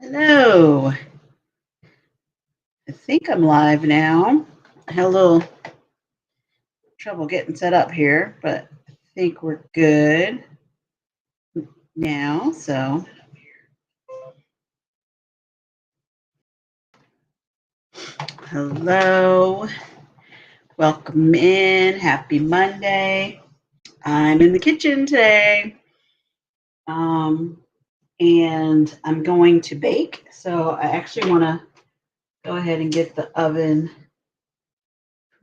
Hello. I think I'm live now. I had a little trouble getting set up here, but I think we're good now. So, hello. Welcome in. Happy Monday. I'm in the kitchen today. Um, and I'm going to bake. So, I actually want to go ahead and get the oven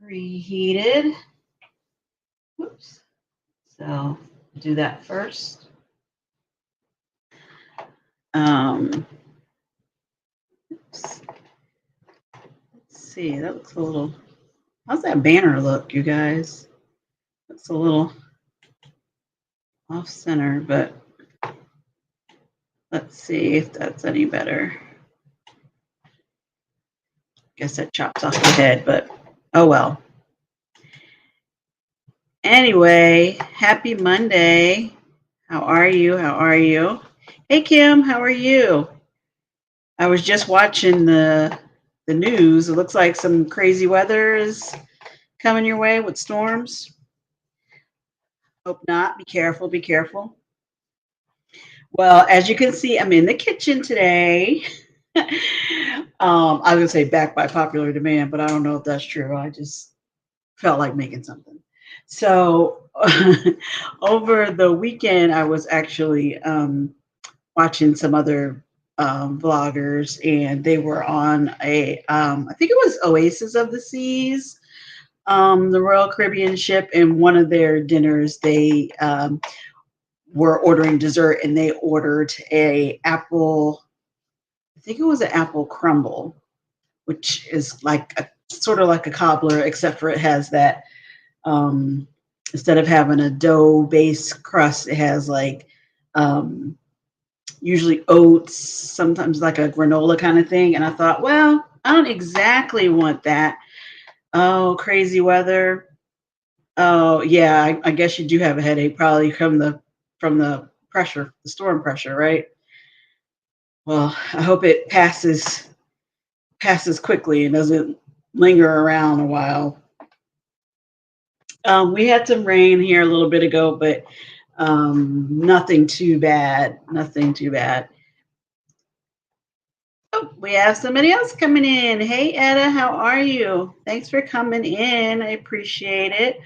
preheated. Oops. So, do that first. Um, let's see, that looks a little. How's that banner look, you guys? It's a little off center, but let's see if that's any better. Guess that chops off the head, but oh well. Anyway, happy Monday. How are you? How are you? Hey Kim, how are you? I was just watching the news. It looks like some crazy weather is coming your way with storms. Hope not. Be careful, be careful. Well, as you can see, I'm in the kitchen today. I would say backed by popular demand, but I don't know if that's true. I just felt like making something. So over the weekend, I was actually watching some other vloggers, and they were on I think it was Oasis of the Seas, the Royal Caribbean ship, and one of their dinners, they were ordering dessert, and they ordered a apple. I think it was an apple crumble, which is like a sort of like a cobbler, except for it has that um, instead of having a dough based crust, it has like um, usually oats, sometimes like a granola kind of thing. And I thought, well, I don't exactly want that. Oh, crazy weather. Oh, yeah, I guess you do have a headache probably from the pressure, the storm pressure, right? Well, I hope it passes quickly and doesn't linger around a while. We had some rain here a little bit ago, but nothing too bad. Nothing too bad. Oh, we have somebody else coming in. Hey, Etta, how are you? Thanks for coming in. I appreciate it.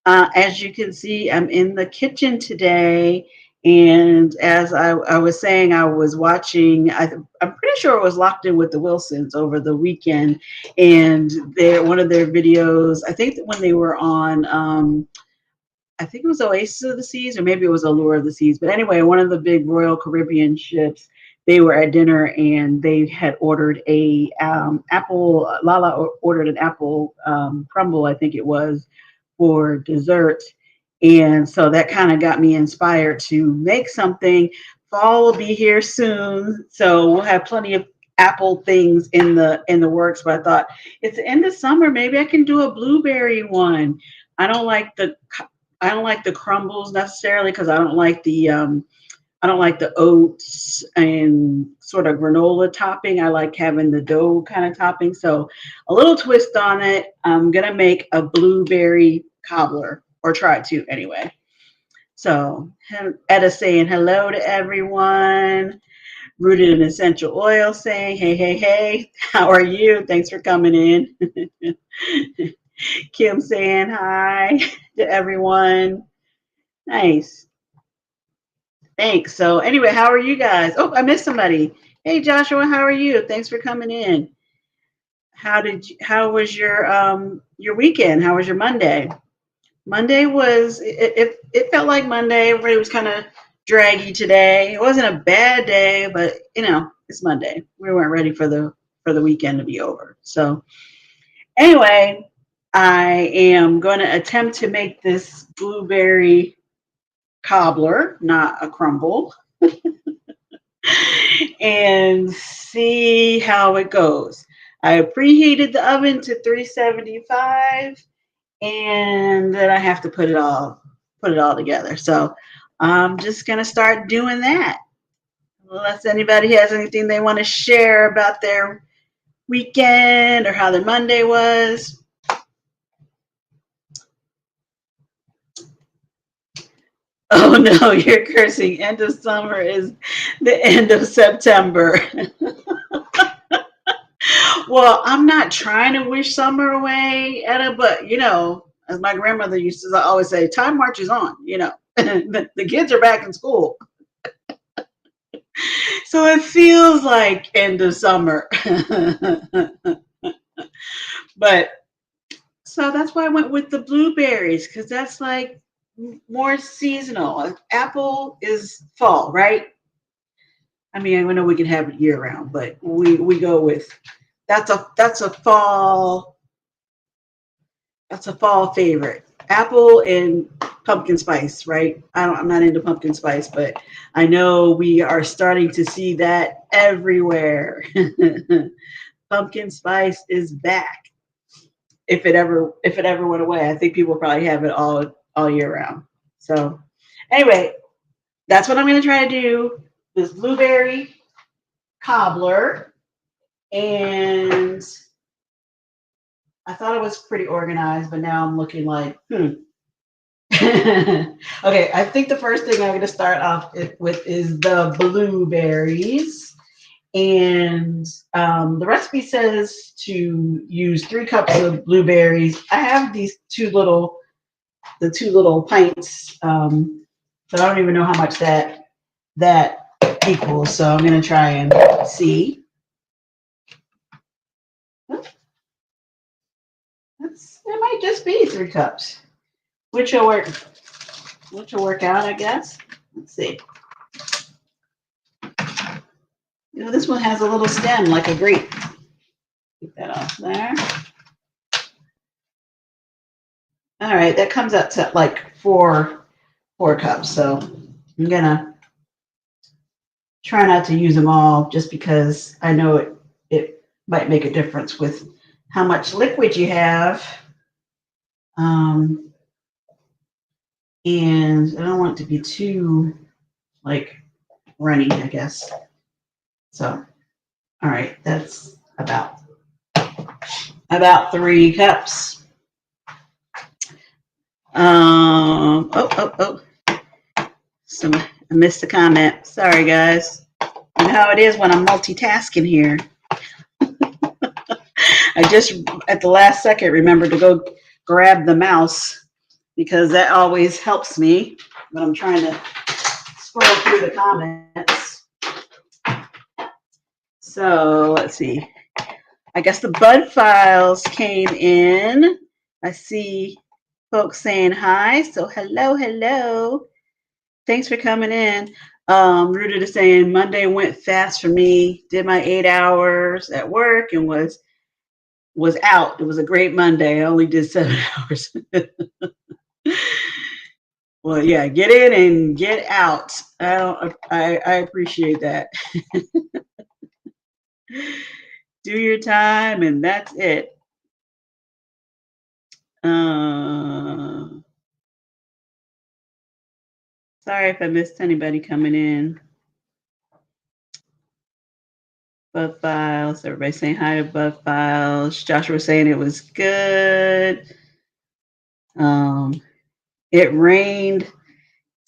As you can see, I'm in the kitchen today. And as I was saying, I was watching, I'm pretty sure it was Locked In with the Wilsons over the weekend. And one of their videos, I think that when they were on, I think it was Oasis of the Seas, or maybe it was Allure of the Seas. But anyway, one of the big Royal Caribbean ships, they were at dinner and they had ordered a apple. Lala ordered an apple crumble, I think it was, for dessert. And so that kind of got me inspired to make something. Fall will be here soon, so we'll have plenty of apple things in the works. But I thought it's the end of summer, maybe I can do a blueberry one. I don't like the I don't like the crumbles necessarily because I don't like the oats and sort of granola topping. I like having the dough kind of topping. So a little twist on it. I'm gonna make a blueberry cobbler, or try to anyway. So Etta saying hello to everyone. Rooted in essential oil saying hey hey hey. How are you? Thanks for coming in. Kim saying hi to everyone. Nice. Thanks. So anyway, how are you guys? Oh, I missed somebody. Hey Joshua, how are you? Thanks for coming in. How was your weekend? How was your Monday? Monday was it felt like Monday. Everybody was kind of draggy today. It wasn't a bad day, but it's Monday. We weren't ready for the weekend to be over. So anyway, I am going to attempt to make this blueberry cobbler, not a crumble, and see how it goes. I preheated the oven to 375, and then I have to put it all together. So I'm just gonna start doing that. Unless anybody has anything they want to share about their weekend or how their Monday was. Oh no, you're cursing. End of summer is the end of September. Well, I'm not trying to wish summer away, Etta, but as my grandmother used to always say, time marches on, the kids are back in school. So it feels like end of summer. But so that's why I went with the blueberries, because that's like more seasonal. Apple is fall, right? I mean, I know we can have it year round, but we go with that's a fall favorite. Apple and pumpkin spice, right? I'm not into pumpkin spice, but I know we are starting to see that everywhere. Pumpkin spice is back. If it ever went away, I think people probably have it all year round. So anyway, that's what I'm going to try to do. This blueberry cobbler, and I thought it was pretty organized, but now I'm looking like, Okay, I think the first thing I'm going to start off with is the blueberries. And the recipe says to use 3 cups of blueberries. I have the two little pints, but I don't even know how much that equals. So I'm going to try and see. It might just be 3 cups, which will work out, I guess. Let's see. This one has a little stem like a grape. Take that off there. All right, that comes out to like four cups. So I'm gonna try not to use them all, just because I know it might make a difference with how much liquid you have. And I don't want it to be too like runny, I guess. So, all right, that's about 3 cups. So I missed a comment. Sorry, guys. You know how it is when I'm multitasking here. I just, at the last second, remembered to go grab the mouse, because that always helps me when I'm trying to scroll through the comments. So let's see. I guess the bud files came in. I see folks saying hi. So hello. Thanks for coming in. Rooted is saying Monday went fast for me. Did my 8 hours at work and was out. It was a great Monday. I only did 7 hours. Well, yeah, get in and get out. I appreciate that. Do your time, and that's it. Sorry if I missed anybody coming in. Bud Files. Everybody saying hi to Bud Files. Joshua saying it was good. It rained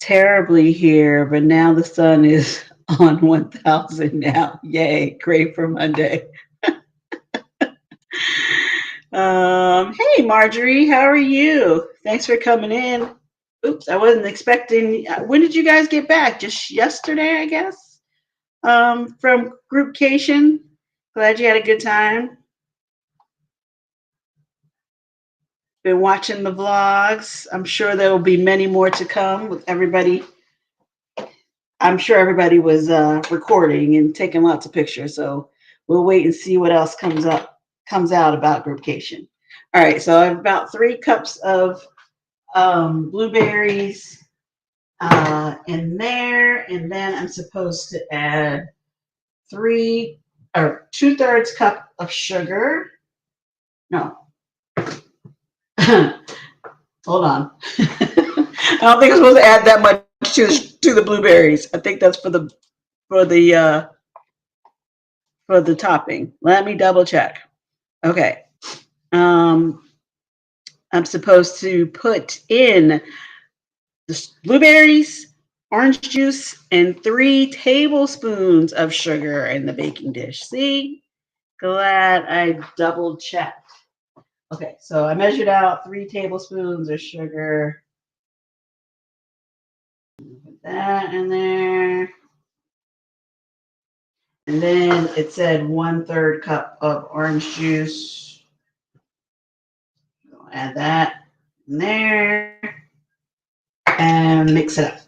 terribly here, but now the sun is on 1,000 now. Yay, great for Monday. Hey, Marjorie, how are you? Thanks for coming in. Oops, I wasn't expecting. When did you guys get back? Just yesterday, I guess, from groupcation. Glad you had a good time. Been watching the vlogs. I'm sure there will be many more to come with everybody. I'm sure everybody was recording and taking lots of pictures. So we'll wait and see what else comes out about groupcation. All right, so I have about 3 cups of blueberries in there, and then I'm supposed to add 2/3 cup of sugar. No. Hold on. I don't think I'm supposed to add that much to the blueberries. I think that's for the for the topping. Let me double check. Okay. I'm supposed to put in the blueberries, orange juice, and 3 tablespoons of sugar in the baking dish. See? Glad I double checked. Okay, so I measured out 3 tablespoons of sugar. Put that in there. And then it said 1/3 cup of orange juice. I'll add that in there and mix it up.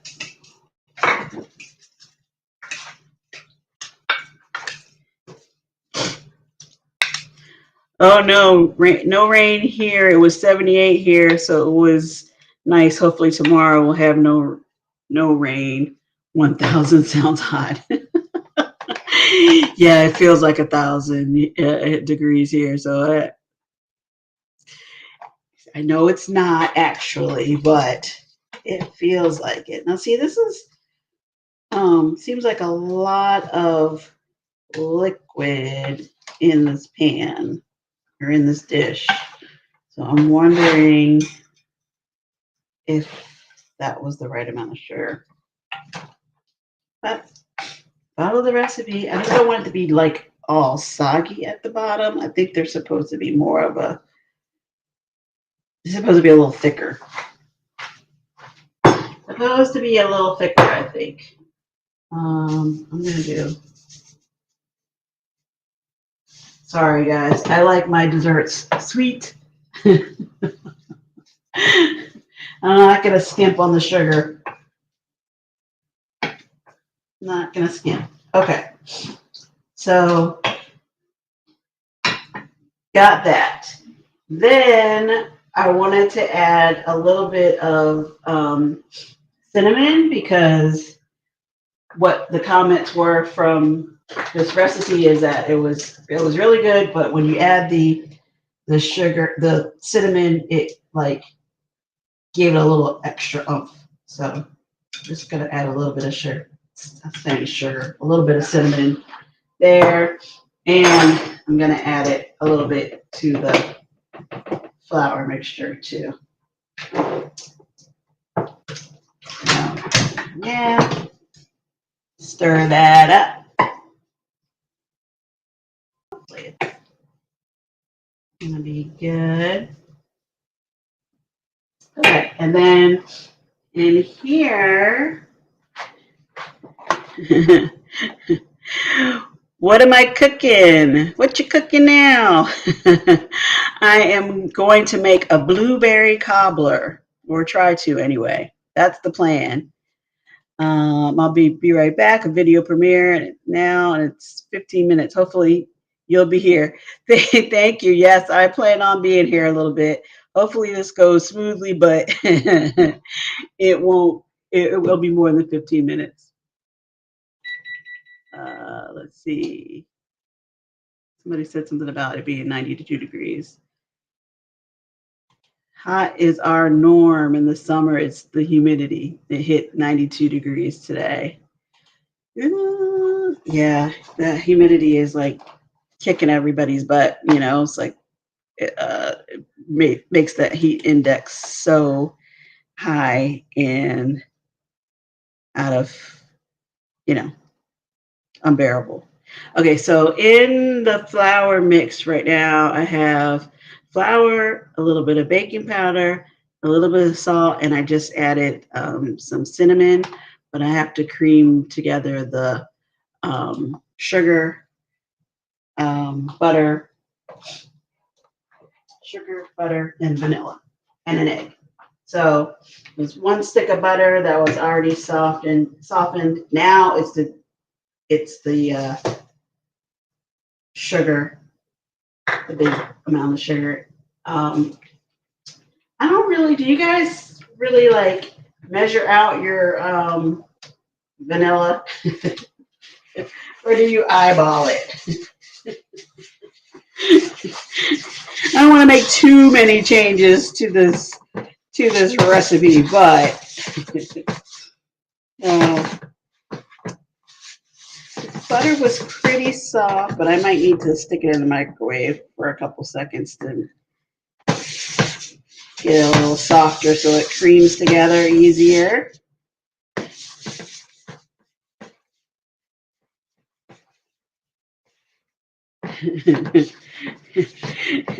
Oh no, no rain here. It was 78 here, so it was nice. Hopefully tomorrow we'll have no rain. 1,000 sounds hot. Yeah, it feels like 1,000 degrees here. So I know it's not actually, but it feels like it. Now see, this is seems like a lot of liquid in this pan or in this dish. So I'm wondering if that was the right amount of sugar. But follow the recipe. I just don't want it to be like all soggy at the bottom. I think they're supposed to be more of a, they're supposed to be a little thicker. Supposed to be a little thicker, I think. I'm gonna do. Sorry guys, I like my desserts sweet. I'm not gonna skimp on the sugar. Not gonna skimp. Okay, so got that. Then I wanted to add a little bit of cinnamon because what the comments were from this recipe is that it was really good, but when you add the sugar, the cinnamon, it like gave it a little extra oomph. So I'm just gonna add a little bit of sugar. I'm saying sugar, a little bit of cinnamon there, and I'm gonna add it a little bit to the flour mixture too. Yeah, stir that up. Hopefully it's gonna be good. Okay, and then in here, what am I cooking? What you cooking now? I am going to make a blueberry cobbler, or try to anyway. That's the plan. I'll be right back. A video premiere now, and it's 15 minutes. Hopefully, you'll be here. Thank you. Yes, I plan on being here a little bit. Hopefully, this goes smoothly, but it won't. It will be more than 15 minutes. Let's see. Somebody said something about it being 92 degrees. Hot is our norm in the summer. It's the humidity. It hit 92 degrees today. Yeah, the humidity is like kicking everybody's butt. You know, it's like it makes that heat index so high and out of, unbearable. Okay, so in the flour mix right now, I have flour, a little bit of baking powder, a little bit of salt, and I just added some cinnamon, but I have to cream together the sugar, butter, and vanilla, and an egg. So there's 1 stick of butter that was already softened. Now it's the sugar, the big amount of sugar. I don't really, do you guys really like measure out your vanilla? Or do you eyeball it? I don't want to make too many changes to this recipe, but butter was pretty soft, but I might need to stick it in the microwave for a couple seconds to get it a little softer so it creams together easier.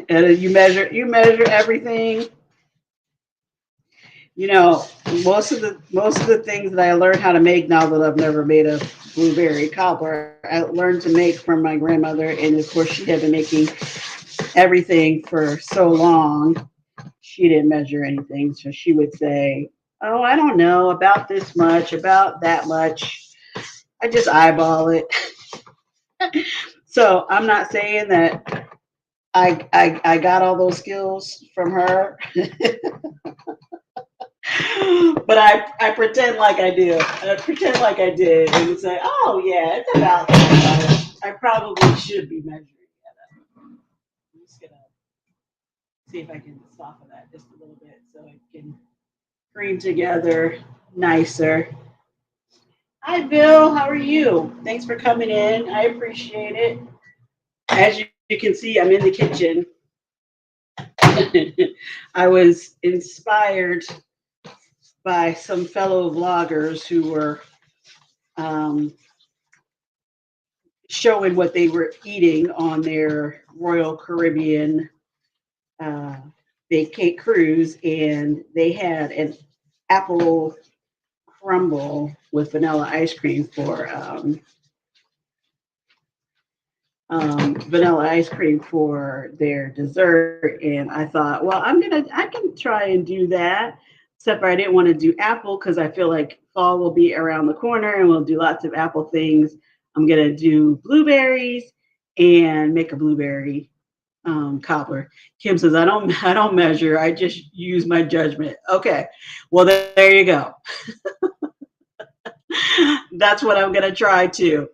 And you measure everything. You know, most of the things that I learned how to make now that I've never made a blueberry cobbler, I learned to make from my grandmother, and of course she had been making everything for so long. She didn't measure anything, so she would say, "Oh, I don't know, about this much, about that much." I just eyeball it. So I'm not saying that I got all those skills from her, but I pretend like I do. I pretend like I did and say, "Oh yeah, it's about that. I probably should be measuring it." I'm just gonna see if I can soften that just a little bit so it can cream together nicer. Hi, Bill. How are you? Thanks for coming in. I appreciate it. As you can see, I'm in the kitchen. I was inspired by some fellow vloggers who were showing what they were eating on their Royal Caribbean vacate cruise, and they had an apple crumble with vanilla ice cream for their dessert. And I thought, well, I can try and do that. Except for I didn't want to do apple because I feel like fall will be around the corner and we'll do lots of apple things. I'm gonna do blueberries and make a blueberry cobbler. Kim says, I don't measure. I just use my judgment. Okay, well there you go. That's what I'm gonna try too.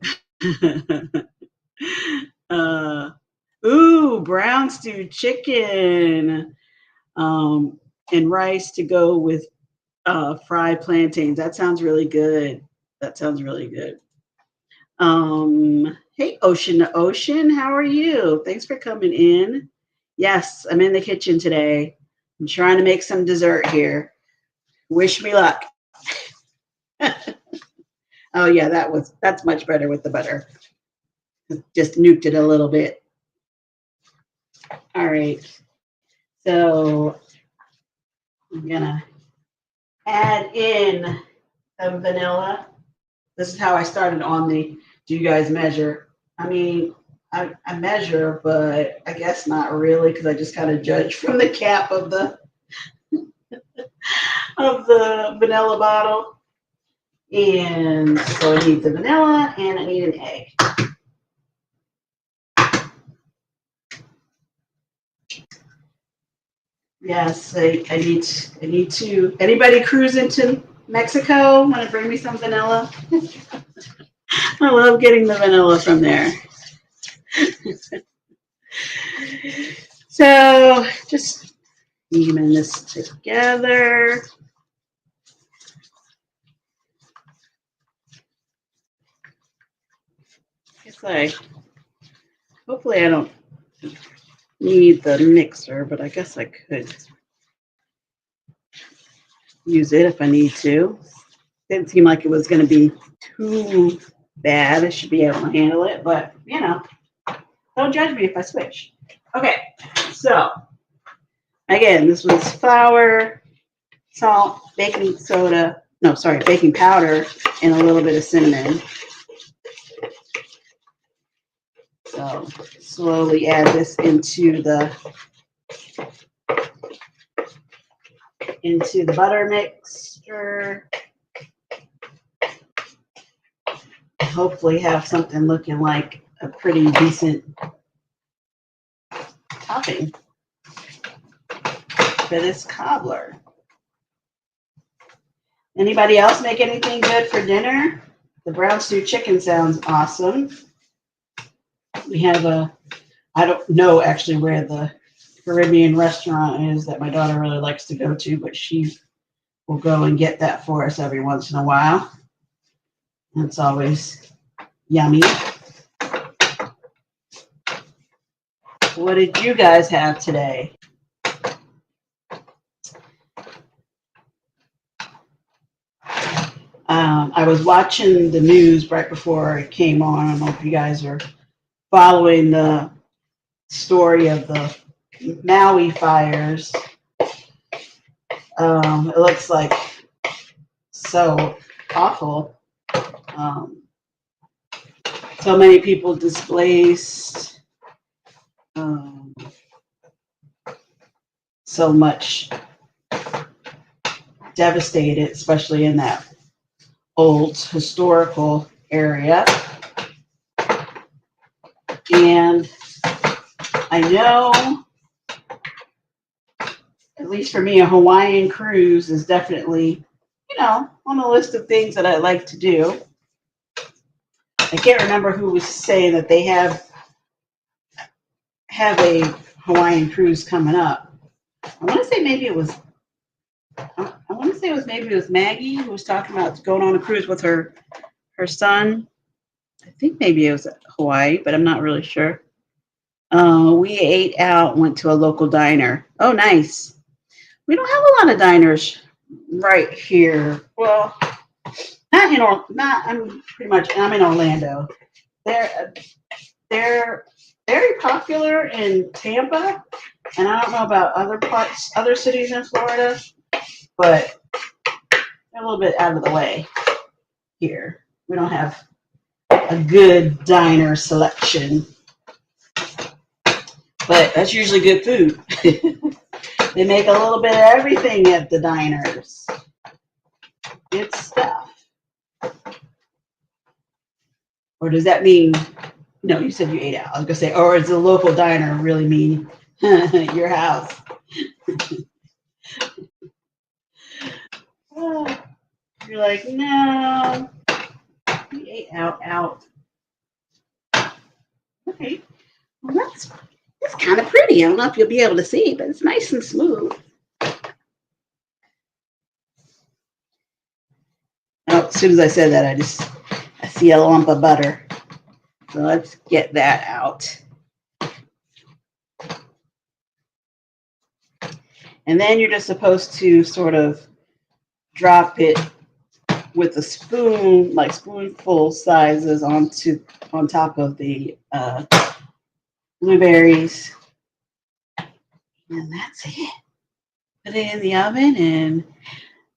Ooh, brown stewed chicken and rice to go with fried plantains. That sounds really good. That sounds really good. Hey, Ocean to Ocean, how are you? Thanks for coming in. Yes, I'm in the kitchen today. I'm trying to make some dessert here. Wish me luck. Oh yeah, that's much better with the butter. Just nuked it a little bit. All right. So I'm gonna add in some vanilla. This is how I started on the do you guys measure? I mean, I measure, but I guess not really because I just kind of judge from the cap of the vanilla bottle. And so I need the vanilla and I need an egg. Yes, I need to. Anybody cruise into Mexico? Want to bring me some vanilla? I love getting the vanilla from there. So just steaming this together. Hopefully I don't need the mixer, but I guess I could use it if I need to. Didn't seem like it was going to be too bad. I should be able to handle it, but you know, don't judge me if I switch. Okay, so again, this was flour, salt, baking soda, baking powder, and a little bit of cinnamon. So slowly add this into the butter mixture. Hopefully have something looking like a pretty decent topping for this cobbler. Anybody else make anything good for dinner? The brown stew chicken sounds awesome. We have I don't know actually where the Caribbean restaurant is that my daughter really likes to go to, but she will go and get that for us every once in a while. That's always Yummy. What did you guys have today? I was watching the news right before it came on. I don't know if you guys are following the story of the Maui fires. It looks like so awful. So many people displaced. So much devastated, especially in that old historical area. And I know, at least for me, a Hawaiian cruise is definitely, on the list of things that I like to do. I can't remember who was saying that they have a Hawaiian cruise coming up. I want to say maybe it was Maggie who was talking about going on a cruise with her son. I think maybe it was Hawaii, but I'm not really sure. We ate out, went to a local diner. Oh, nice. We don't have a lot of diners right here. Well, I'm in Orlando. They're very popular in Tampa, and I don't know about other cities in Florida, but they're a little bit out of the way here. We don't have a good diner selection, but that's usually good food. They make a little bit of everything at the diners. Good stuff. Or does that mean, no, you said you ate out. I was going to say, or does the local diner really mean your house? Oh, you're like, no, we ate out. Okay, well, that's kind of pretty. I don't know if you'll be able to see, but it's nice and smooth. Oh, as soon as I said that, I see a lump of butter. So let's get that out. And then you're just supposed to sort of drop it with a spoon, like spoonful sizes, on top of the blueberries. And that's it. Put it in the oven and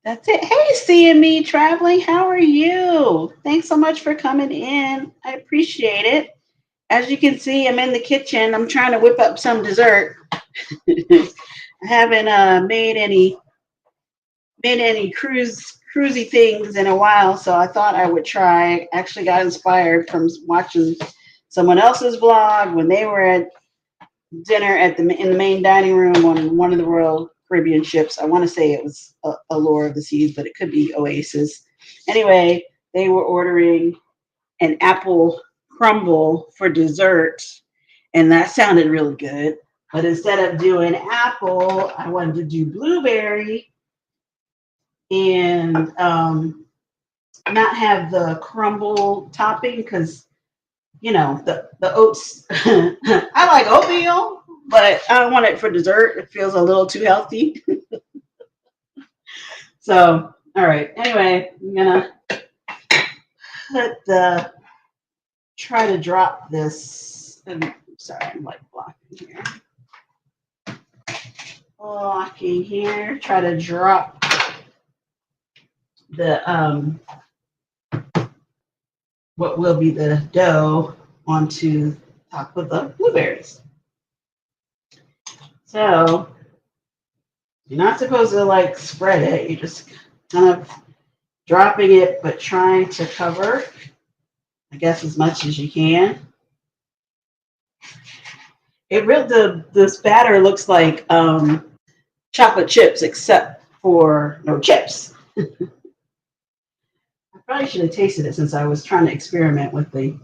that's it. Hey, CME Traveling, how are you? Thanks so much for coming in. I appreciate it. As you can see, I'm in the kitchen. I'm trying to whip up some dessert. I haven't made any cruisy things in a while, so I thought I would try. Actually got inspired from watching someone else's vlog when they were at dinner in the main dining room on one of the Royal Caribbean ships. I want to say it was Allure of the Seas, but it could be Oasis. Anyway, they were ordering an apple crumble for dessert, and that sounded really good. But instead of doing apple, I wanted to do blueberry and not have the crumble topping because, the oats. I like oatmeal, but I don't want it for dessert. It feels a little too healthy. So, all right. Anyway, I'm going to try to drop this. Sorry, I'm like blocking here. Try to drop the what will be the dough onto top of the blueberries. So you're not supposed to spread it. You're just kind of dropping it, but trying to cover, I guess, as much as you can. This batter looks like chocolate chips, except for no chips. I probably should have tasted it since I was trying to experiment with the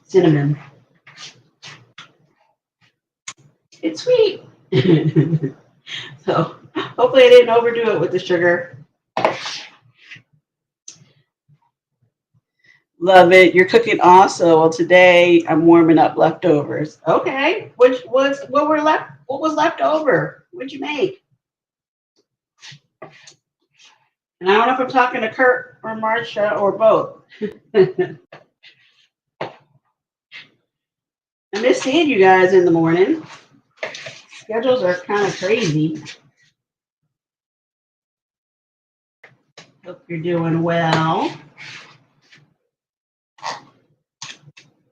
cinnamon. It's sweet. So hopefully I didn't overdo it with the sugar. Love it. You're cooking also. Well, today I'm warming up leftovers. Okay. What was left over? What'd you make? And I don't know if I'm talking to Kurt or Marsha or both. I miss seeing you guys in the morning. Schedules are kind of crazy. Hope you're doing well.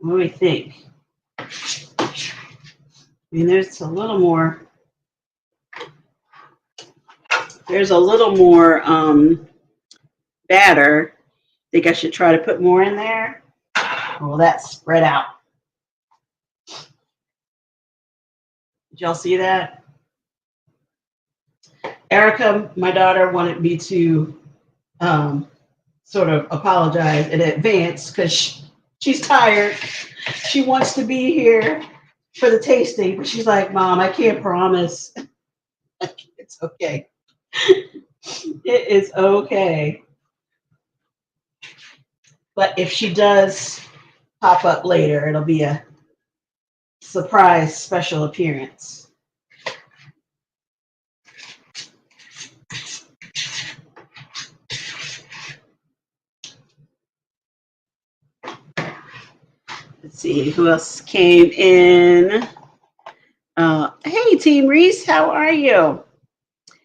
What do we think? I mean, there's a little more batter. Think I should try to put more in there? Well, that's spread out. Did y'all see that? Erica, my daughter, wanted me to sort of apologize in advance because she's tired. She wants to be here for the tasting, but she's like, Mom, I can't promise. It's okay. It is okay. But if she does pop up later, it'll be a surprise special appearance. Let's see who else came in. Hey, Team Reese, how are you?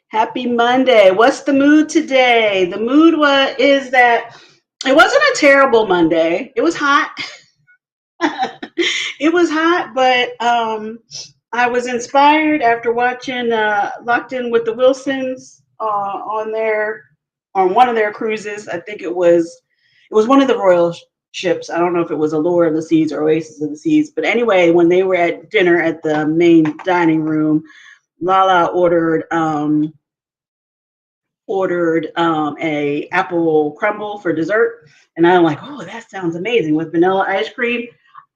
Happy Monday. What's the mood today? The mood is that it wasn't a terrible Monday. It was hot. It was hot, but I was inspired after watching Locked In with the Wilsons on one of their cruises. I think it was one of the royal ships. I don't know if it was Allure of the Seas or Oasis of the Seas, but anyway, when they were at dinner at the main dining room, Lala ordered a apple crumble for dessert, and I'm like, oh, that sounds amazing with vanilla ice cream.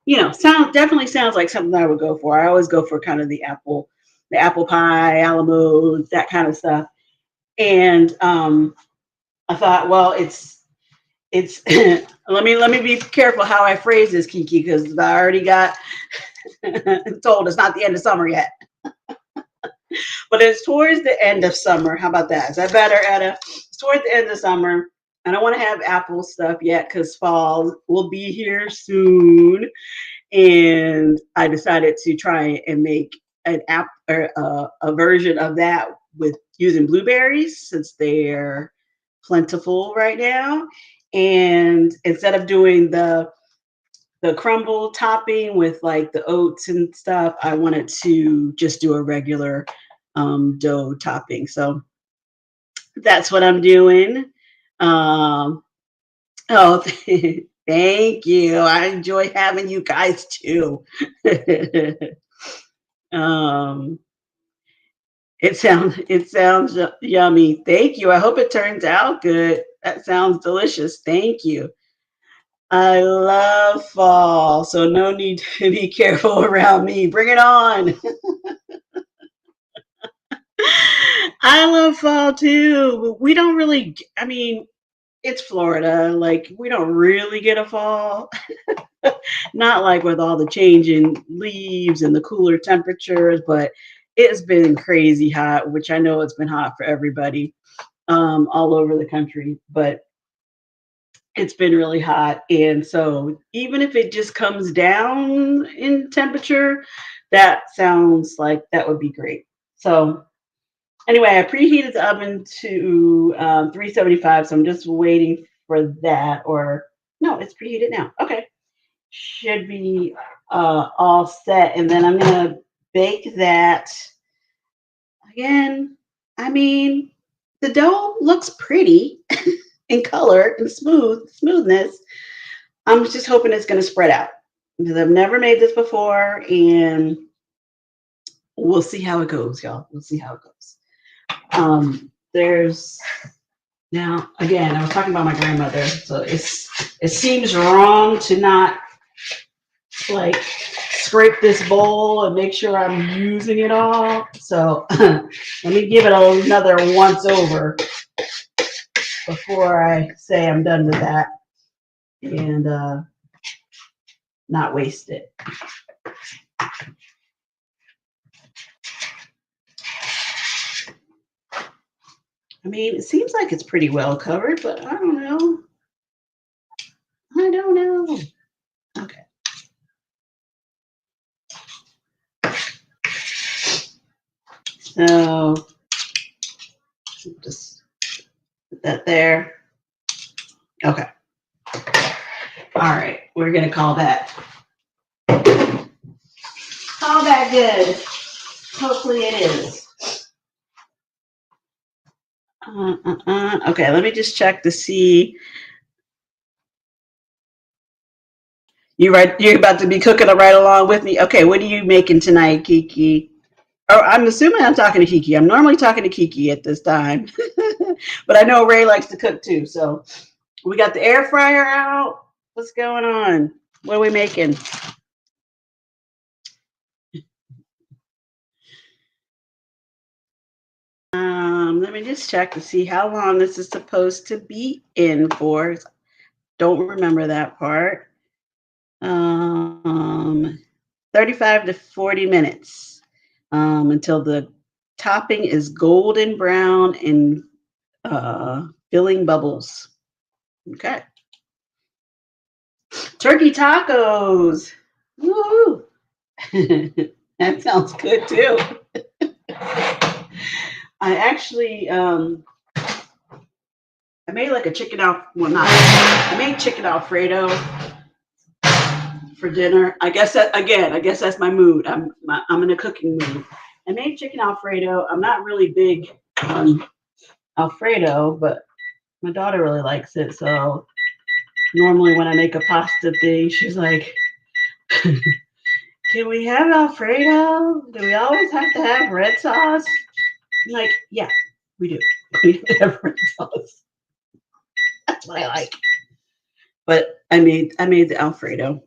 Definitely sounds like something I would go for. I always go for kind of the apple pie, Alamos, that kind of stuff. And I thought, well, it's let me be careful how I phrase this, Kiki, because I already got told it's not the end of summer yet. But it's towards the end of summer. How about that? Is that better, Etta? It's towards the end of summer. I don't want to have apple stuff yet because fall will be here soon. And I decided to try and make an app or a version of that with using blueberries since they're plentiful right now. And instead of doing the crumble topping with like the oats and stuff, I wanted to just do a regular dough topping. So that's what I'm doing. Um, oh, thank you. I enjoy having you guys too. um, it sounds yummy. Thank you. I hope it turns out good. That sounds delicious. Thank you. I love fall, so no need to be careful around me. Bring it on. I love fall too. We don't really, I mean, it's Florida. Like, we don't really get a fall. Not like with all the changing leaves and the cooler temperatures, but it's been crazy hot, which I know it's been hot for everybody all over the country. But it's been really hot. And so even if it just comes down in temperature, that sounds like that would be great. So anyway, I preheated the oven to 375. So I'm just waiting for that. Or no, it's preheated now. Okay. Should be all set. And then I'm going to bake that again. I mean, the dough looks pretty in color and smoothness. I'm just hoping it's going to spread out because I've never made this before, and we'll see how it goes, y'all. We'll see how it goes. There's now again. I was talking about my grandmother, so it seems wrong to not like scrape this bowl and make sure I'm using it all. So let me give it another once over before I say I'm done with that. and not waste it. I mean, it seems like it's pretty well covered, but I don't know. I don't know. Okay. So just put that there. Okay. All right. We're going to call that good. Hopefully it is. Okay. Let me just check to see. You're about to be cooking right along with me. Okay. What are you making tonight, Kiki? Oh, I'm assuming I'm talking to Kiki. I'm normally talking to Kiki at this time, but I know Ray likes to cook too. So we got the air fryer out. What's going on? What are we making? Let me just check to see how long this is supposed to be in for. Don't remember that part. 35 to 40 minutes until the topping is golden brown and filling bubbles. Okay. Turkey tacos. Woo! That sounds good too. I actually I made like a chicken I made chicken Alfredo for dinner. I guess that's my mood. I'm in a cooking mood. I made chicken Alfredo. I'm not really big on Alfredo, but my daughter really likes it. So normally when I make a pasta thing, she's like, "Can we have Alfredo? Do we always have to have red sauce?" I'm like, "Yeah, we do. We have red sauce. That's what I like." But I made the Alfredo.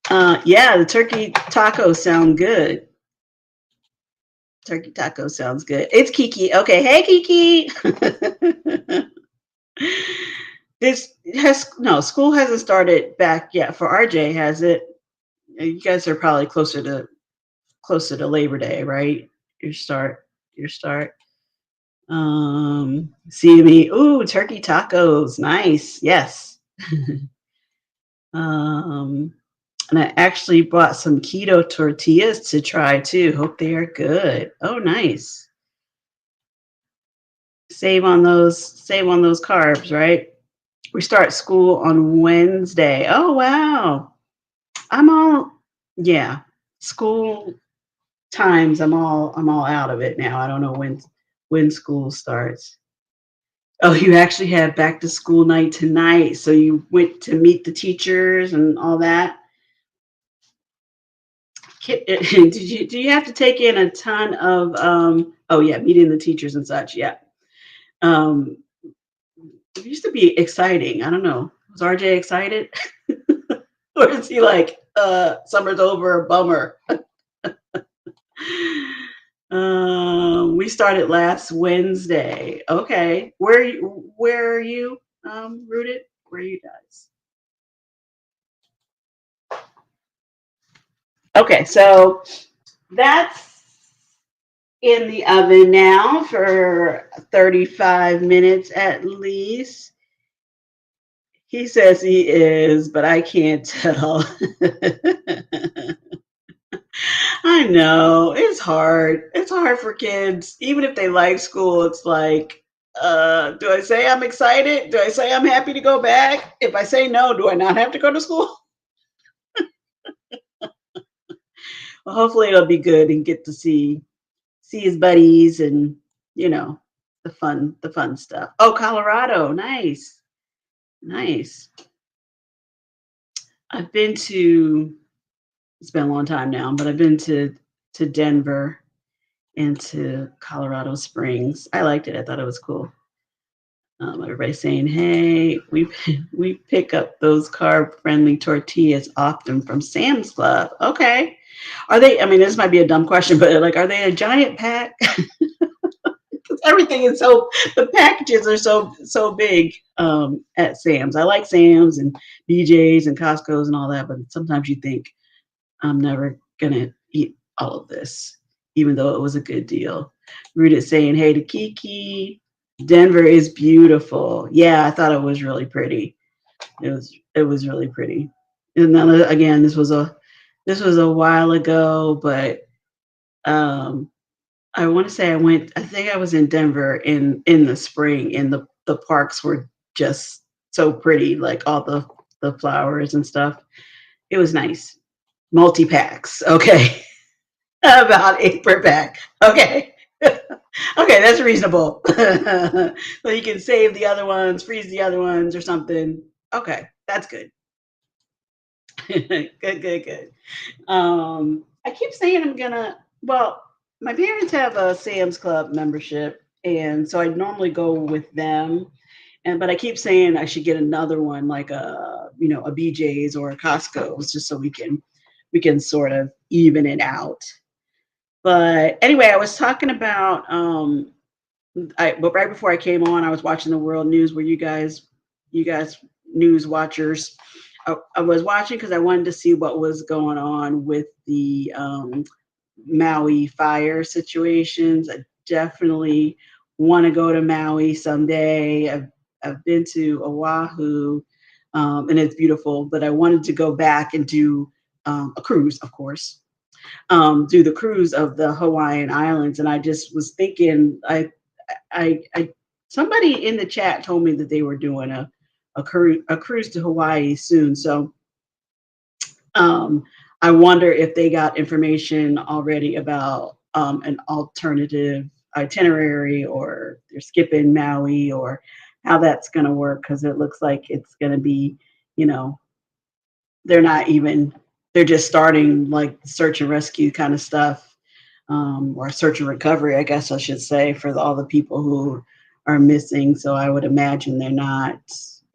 Yeah, the turkey tacos sound good. Turkey tacos sounds good. It's Kiki. Okay, hey Kiki. School hasn't started back yet for RJ, has it? You guys are probably closer to Labor Day, right? Your start. See me. Ooh, turkey tacos. Nice. Yes. And I actually bought some keto tortillas to try too. Hope they are good. Oh, nice. Save on those carbs, right? We start school on Wednesday. Oh, wow. Yeah. School times, I'm all out of it now. I don't know when school starts. Oh, you actually had back to school night tonight. So you went to meet the teachers and all that. Do you have to take in a ton of meeting the teachers and such? Yeah. It used to be exciting. I don't know. Was RJ excited? Or is he like, summer's over, bummer? We started last Wednesday. Okay. Where are you rooted? Where are you guys? Okay, so that's in the oven now for 35 minutes at least. He says he is, but I can't tell. I know. It's hard. It's hard for kids. Even if they like school, it's like, do I say I'm excited? Do I say I'm happy to go back? If I say no, do I not have to go to school? Well, hopefully it'll be good and get to see his buddies and, you know, the fun stuff. Oh, Colorado. Nice. Nice. I've been to, it's been a long time now, but I've been to Denver and to Colorado Springs. I liked it. I thought it was cool. Everybody's saying, "Hey, we pick up those carb-friendly tortillas often from Sam's Club." Okay, are they? I mean, this might be a dumb question, but like, are they a giant pack? Because Everything is so, the packages are so big at Sam's. I like Sam's and BJ's and Costco's and all that, but sometimes you think I'm never gonna eat all of this, even though it was a good deal. Rooted saying, "Hey to Kiki, Denver is beautiful." Yeah, I thought it was really pretty. It was really pretty. And then again, this was a while ago, but um, I want to say I went. I think I was in Denver in the spring, and the parks were just so pretty, like all the flowers and stuff. It was nice. Multi packs, okay, about 8 per pack, okay. Okay, that's reasonable. So you can save the other ones, freeze the other ones, or something. Okay, that's good. Good, good, good. I keep saying I'm gonna. Well, my parents have a Sam's Club membership, and so I normally go with them. And but I keep saying I should get another one, like a BJ's or a Costco's, just so we can sort of even it out. But anyway, I was talking about but right before I came on, I was watching the world news. Where you guys news watchers? I was watching because I wanted to see what was going on with the Maui fire situations. I definitely want to go to Maui someday. I've been to Oahu, and it's beautiful, but I wanted to go back and do a cruise, of course. Do the cruise of the Hawaiian Islands, and I just was thinking, I somebody in the chat told me that they were doing a cruise to Hawaii soon, so um, I wonder if they got information already about an alternative itinerary, or they're skipping Maui, or how that's going to work, because it looks like it's going to be, you know, they're not even, they're just starting like search and rescue kind of stuff, or search and recovery, I guess I should say, for all the people who are missing. So I would imagine they're not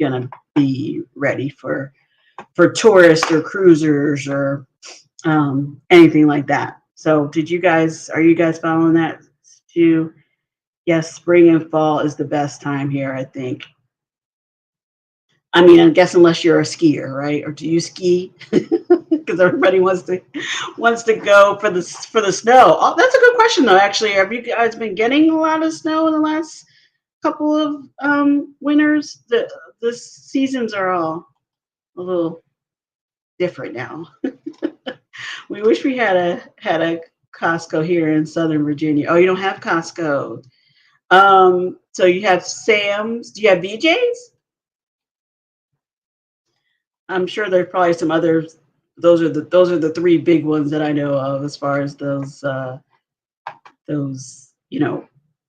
going to be ready for tourists or cruisers or anything like that. So are you guys following that too? Yes, spring and fall is the best time here, I think. I mean, I guess unless you're a skier, right? Or do you ski? Because everybody wants to go for the snow. Oh, that's a good question though. Actually, have you guys been getting a lot of snow in the last couple of winters? The seasons are all a little different now. We wish we had a Costco here in Southern Virginia. Oh, you don't have Costco. So you have Sam's. Do you have BJ's? I'm sure there's probably some others. Those are the three big ones that I know of as far as those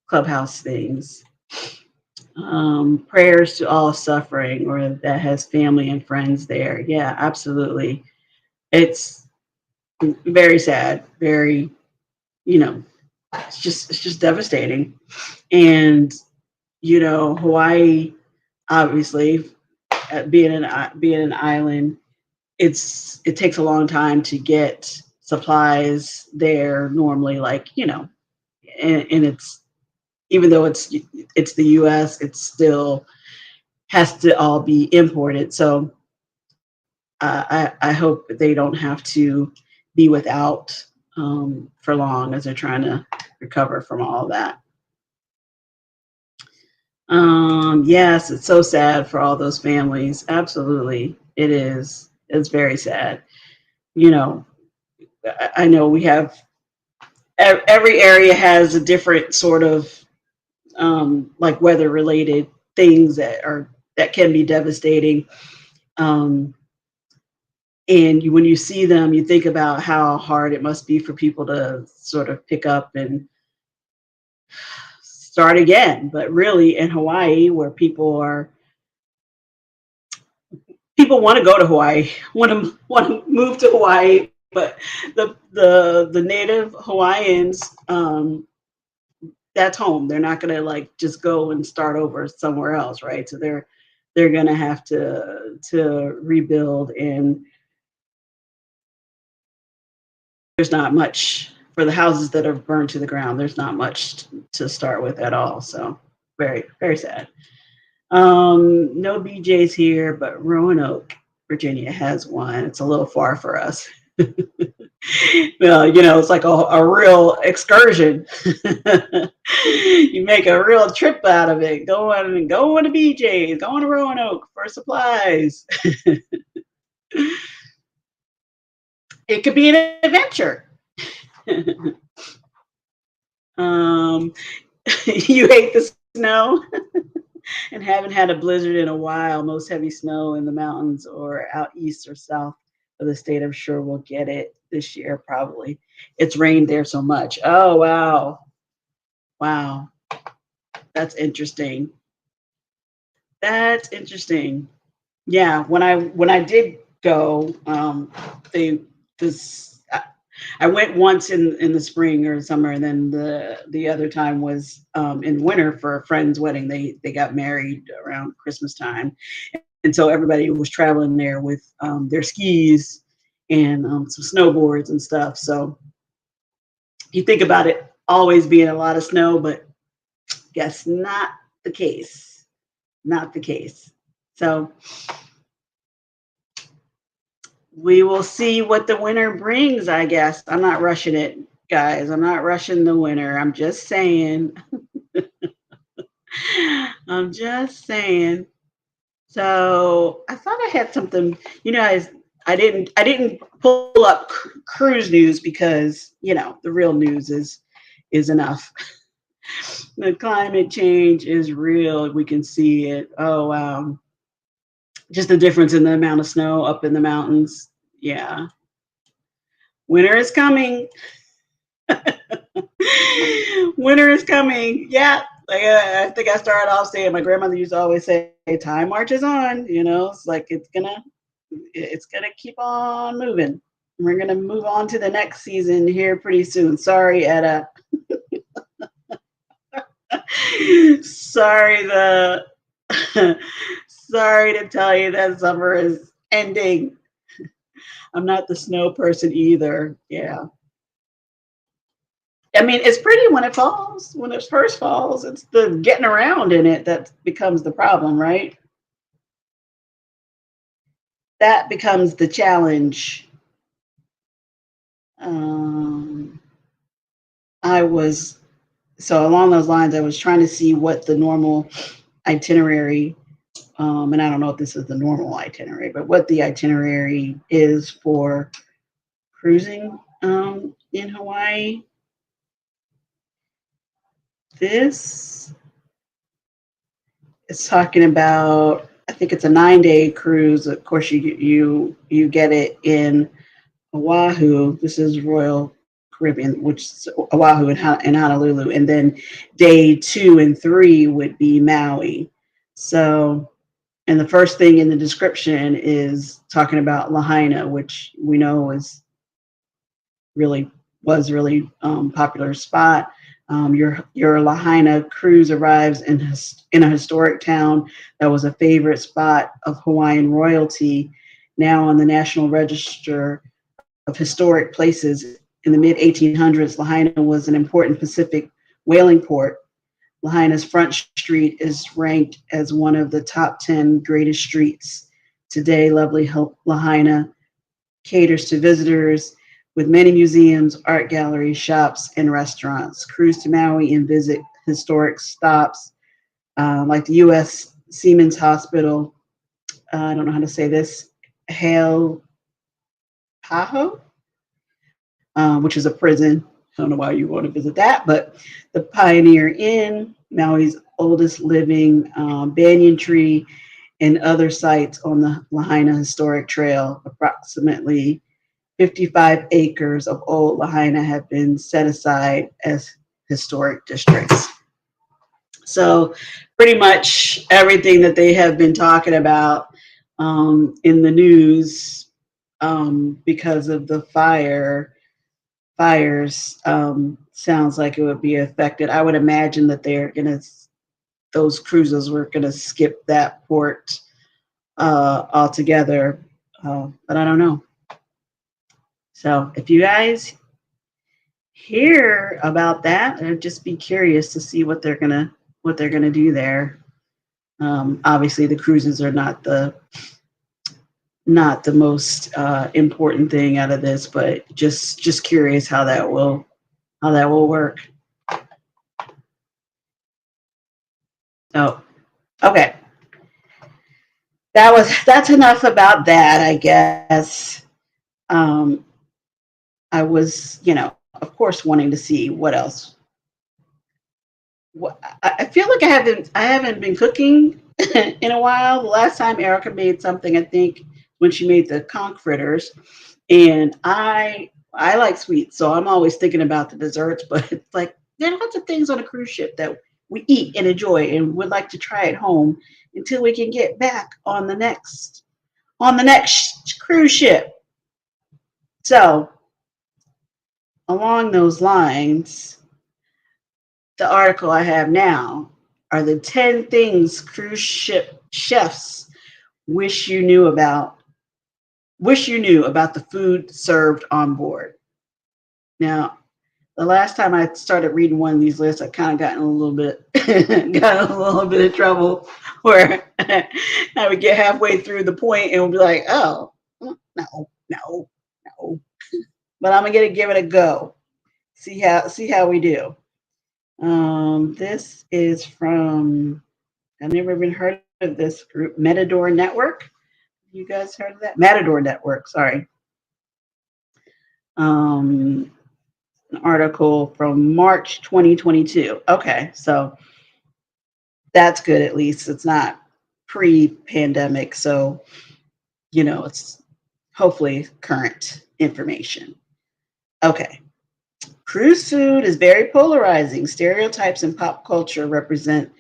clubhouse things. Prayers to all suffering, or that has family and friends there. Yeah, absolutely. It's very sad. Very, you know, it's just devastating. And Hawaii, obviously, being an island, it takes a long time to get supplies there normally, like, and it's, even though it's the US, it still has to all be imported. So I hope that they don't have to be without for long, as they're trying to recover from all that. Yes, it's so sad for all those families. Absolutely, it is. It's very sad. You know, I know we have, every area has a different sort of like weather related things that can be devastating. Um, and when you see them, you think about how hard it must be for people to sort of pick up and start again. But really, in Hawaii, where people want to go to Hawaii, want to move to Hawaii, but the native Hawaiians, that's home. They're not gonna like just go and start over somewhere else, right? So they're gonna have to rebuild, and there's not much. for the houses that are burned to the ground, there's not much to start with at all. So very, very sad. No BJ's here, but Roanoke, Virginia has one. It's a little far for us. Well, it's like a real excursion. You make a real trip out of it. Going to BJ's, going to Roanoke for supplies. It could be an adventure. You hate the snow and haven't had a blizzard in a while. Most heavy snow in the mountains or out east or south of the state. I'm sure we'll get it this year, probably. It's rained there so much. Oh, wow. Wow. That's interesting. That's interesting. Yeah, when I did go, they this I went once in the spring or summer, and then the other time was in winter for a friend's wedding. They got married around Christmas time, and so everybody was traveling there with their skis and some snowboards and stuff. So you think about it always being a lot of snow, but guess not the case. Not the case. So we will see what the winter brings, I guess. I'm not rushing it, guys. I'm not rushing the winter. I'm just saying. I'm just saying. So I thought I had something, I didn't pull up cruise news because, the real news is enough. The climate change is real. We can see it. Oh, wow. Just the difference in the amount of snow up in the mountains. Yeah. Winter is coming. Winter is coming. Yeah. Like I think I started off saying my grandmother used to always say, time marches on, it's like it's gonna keep on moving. We're gonna move on to the next season here pretty soon. Sorry, Etta. Sorry sorry to tell you that summer is ending. I'm not the snow person either. Yeah. I mean, it's pretty when it falls, when it first falls. It's the getting around in it that becomes the problem, right? That becomes the challenge. Um, I was, so along those lines, I was trying to see what the normal itinerary, and I don't know if this is the normal itinerary, but what the itinerary is for cruising in Hawaii. This is talking about, I think it's a 9-day cruise. Of course, you get it in Oahu. This is Royal Caribbean, which is Oahu and Honolulu, and then day 2 and 3 would be Maui. So, and the first thing in the description is talking about Lahaina, which we know was really popular spot. Your Lahaina cruise arrives in a historic town that was a favorite spot of Hawaiian royalty, now on the National Register of Historic Places. In the mid-1800s, Lahaina was an important Pacific whaling port. Lahaina's Front Street is ranked as one of the top 10 greatest streets. Today, lovely Lahaina caters to visitors with many museums, art galleries, shops, and restaurants. Cruise to Maui and visit historic stops like the U.S. Seamen's Hospital. I don't know how to say this. Hail Paho, which is a prison. I don't know why you want to visit that, but the Pioneer Inn, Maui's oldest living banyan tree, and other sites on the Lahaina Historic Trail. Approximately 55 acres of old Lahaina have been set aside as historic districts. So pretty much everything that they have been talking about in the news because of the fires sounds like it would be affected. I would imagine that those cruises were gonna skip that port altogether, but I don't know. So if you guys hear about that. I'd just be curious to see what they're gonna do there. Obviously, the cruises are not the most important thing out of this, but just curious how that will work. Oh, okay. That's enough about that, I guess. Um, I was, of course, wanting to see what else. I feel like I haven't been cooking in a while. The last time Erica made something, I think when she made the conch fritters, and I like sweets, so I'm always thinking about the desserts. But it's like there are lots of things on a cruise ship that we eat and enjoy, and would like to try at home until we can get back on the next cruise ship. So along those lines, the article I have now are the 10 things cruise ship chefs wish you knew about wish you knew about the food served on board. Now, the last time I started reading one of these lists, I kind of got in a little bit got in a little bit of trouble where I would get halfway through the point and would be like, "Oh, no, no, no." But I'm gonna give it a go. See how we do. This is from I've never even heard of this group, Metador Network. You guys heard of that? Matador Network, sorry. Um, an article from March 2022. Okay, so that's good at least. It's not pre-pandemic, so it's hopefully current information. Okay. Cruise food is very polarizing. Stereotypes in pop culture represent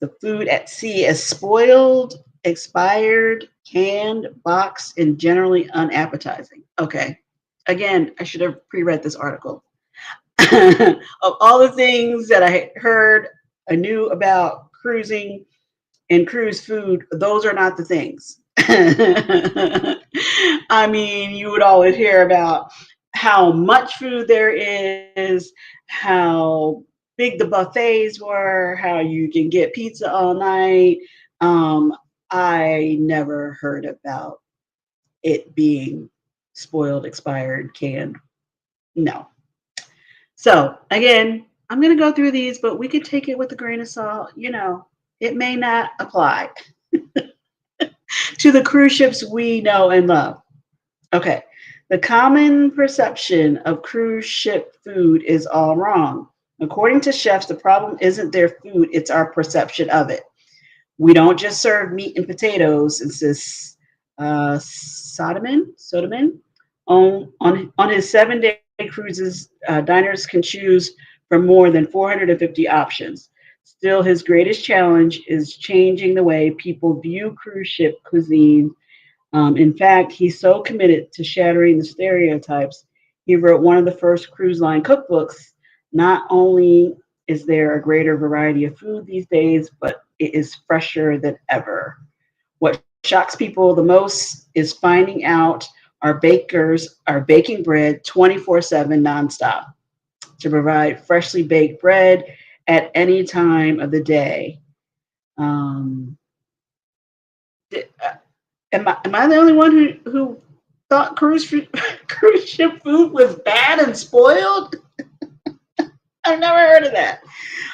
the food at sea as spoiled, expired, canned, boxed, and generally unappetizing. Okay. Again, I should have pre read this article. Of all the things that I heard, I knew about cruising and cruise food, those are not the things. I mean, you would always hear about how much food there is, how big the buffets were, how you can get pizza all night. Um, I never heard about it being spoiled, expired, canned. No. So again, I'm going to go through these, but we could take it with a grain of salt. It may not apply to the cruise ships we know and love. Okay. The common perception of cruise ship food is all wrong. According to chefs, the problem isn't their food, it's our perception of it. We don't just serve meat and potatoes, insists Soderman. On his 7-day cruises, diners can choose from more than 450 options. Still, his greatest challenge is changing the way people view cruise ship cuisine. In fact, he's so committed to shattering the stereotypes, he wrote one of the first cruise line cookbooks. Not only is there a greater variety of food these days, but it is fresher than ever. What shocks people the most is finding out our bakers are baking bread 24/7 nonstop to provide freshly baked bread at any time of the day. Um, am I the only one who thought cruise ship food was bad and spoiled? I've never heard of that.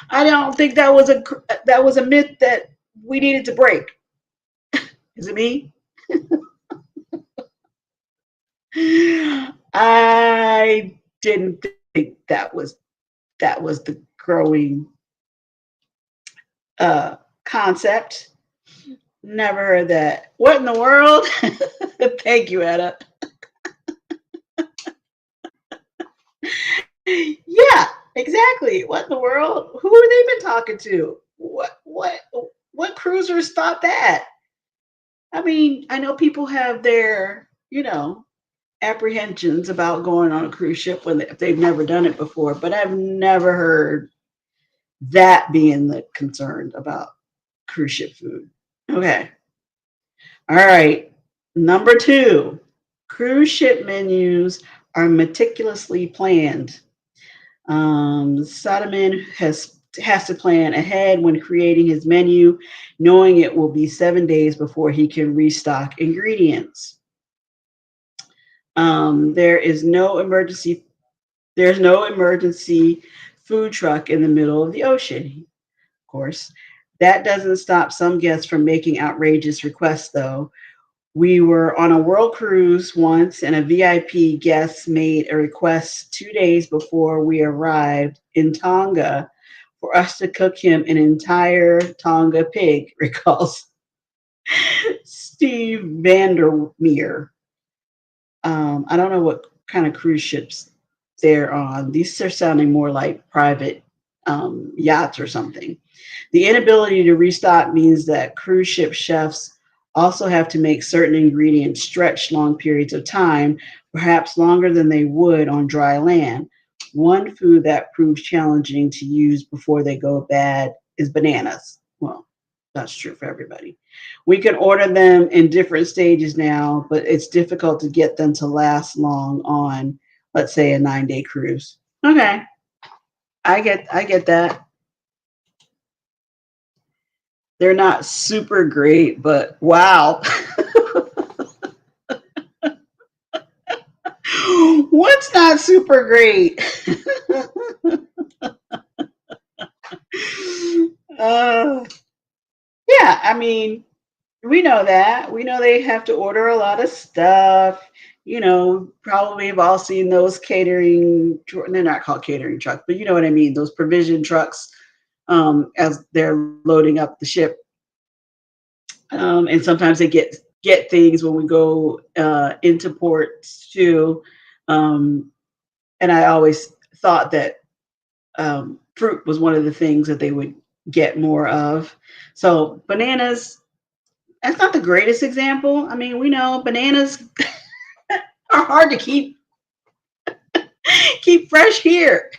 I don't think that was a myth that we needed to break. Is it me? I didn't think that was the growing concept. Never heard that. What in the world? Thank you, Etta. Yeah, exactly. What in the world? Who have they been talking to? What cruisers thought that? I mean, I know people have their, apprehensions about going on a cruise ship if they've never done it before, but I've never heard that being the concern about cruise ship food. Okay. All right. Number two, cruise ship menus are meticulously planned. Soderman has to plan ahead when creating his menu, knowing it will be 7 days before he can restock ingredients. There is no emergency. There's no emergency food truck in the middle of the ocean. Of course, that doesn't stop some guests from making outrageous requests, though. We were on a world cruise once, and a VIP guest made a request 2 days before we arrived in Tonga for us to cook him an entire Tonga pig, recalls Steve Vandermeer. I don't know what kind of cruise ships they're on. These are sounding more like private yachts or something. The inability to restock means that cruise ship chefs also have to make certain ingredients stretch long periods of time, perhaps longer than they would on dry land. One food that proves challenging to use before they go bad is bananas. Well, that's true for everybody. We can order them in different stages now, but it's difficult to get them to last long on, let's say, a 9-day cruise. Okay, I get that. They're not super great, but wow. What's not super great? uh, yeah, I mean, we know that. We know they have to order a lot of stuff. Probably have all seen those catering. They're not called catering trucks, but you know what I mean. Those provision trucks, as they're loading up the ship, and sometimes they get things when we go into ports too. Um, and I always thought that fruit was one of the things that they would get more of. So bananas, that's not the greatest example. I mean, we know bananas are hard to keep fresh here.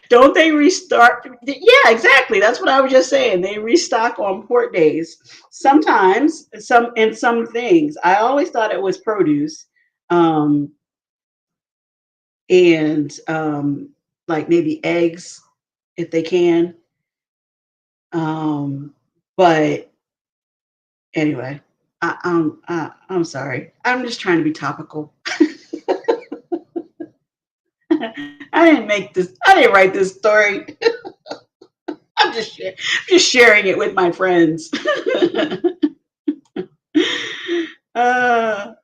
Don't they restart? Yeah, exactly. That's what I was just saying. They restock on port days. Sometimes, some things. I always thought it was produce, um, and like maybe eggs if they can. Um, but anyway, I'm sorry. I'm just trying to be topical. I didn't make this. I didn't write this story. I'm just sharing it with my friends.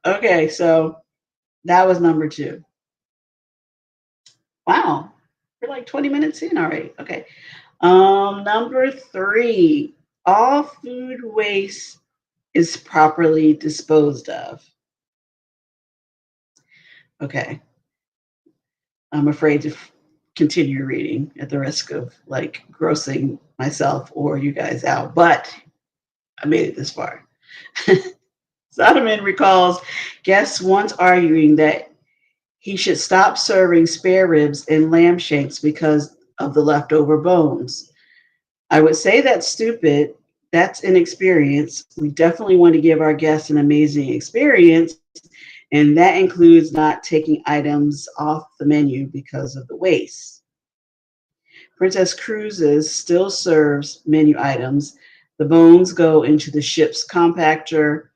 Okay, so that was number two. Wow, we're like 20 minutes in already. Okay. Number three, all food waste is properly disposed of. Okay, I'm afraid to continue reading at the risk of like grossing myself or you guys out, but I made it this far. Soderman recalls guests once arguing that he should stop serving spare ribs and lamb shanks because of the leftover bones. I would say that's stupid. That's inexperience. We definitely want to give our guests an amazing experience, and that includes not taking items off the menu because of the waste. Princess Cruises still serves menu items. The bones go into the ship's compactor,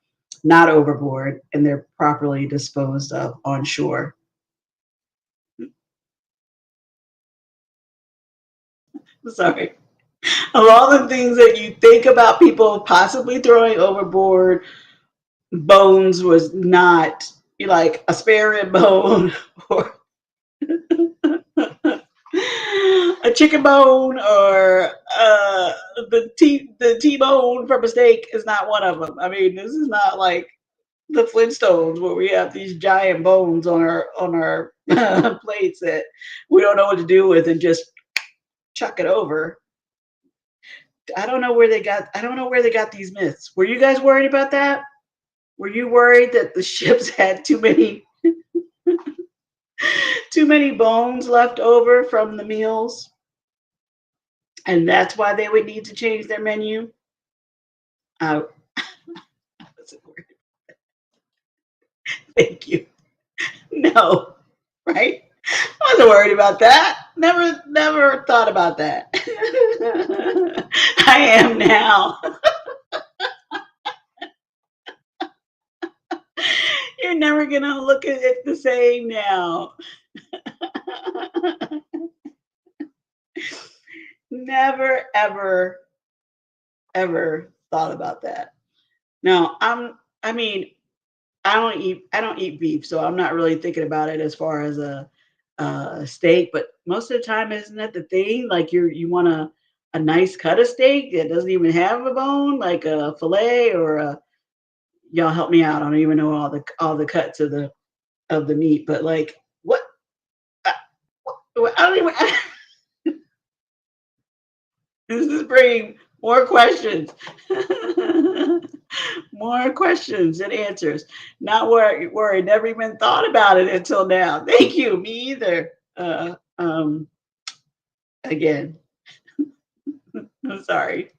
not overboard, and they're properly disposed of on shore. Sorry. Of all the things that you think about people possibly throwing overboard, bones was not like a spare rib bone or a chicken bone or the T-bone from a steak is not one of them. I mean, this is not like the Flintstones where we have these giant bones on our plates that we don't know what to do with and just chuck it over. I don't know where they got these myths. Were you guys worried about that? Were you worried that the ships had too many bones left over from the meals, and that's why they would need to change their menu? I wasn't worried. Thank you. No. right? I wasn't worried about that. Never thought about that. I am now. You're never gonna look at it the same now. Never, ever, ever thought about that. No, I mean, I don't eat beef, so I'm not really thinking about it as far as a steak. But most of the time, isn't that the thing? Like you want a nice cut of steak that doesn't even have a bone, like a fillet or a. Y'all help me out. I don't even know all the cuts of the meat, but like what? I, I don't even. This is bringing more questions. More questions and answers. Not worried. Never even thought about it until now. Thank you. Me either. Again, I'm sorry.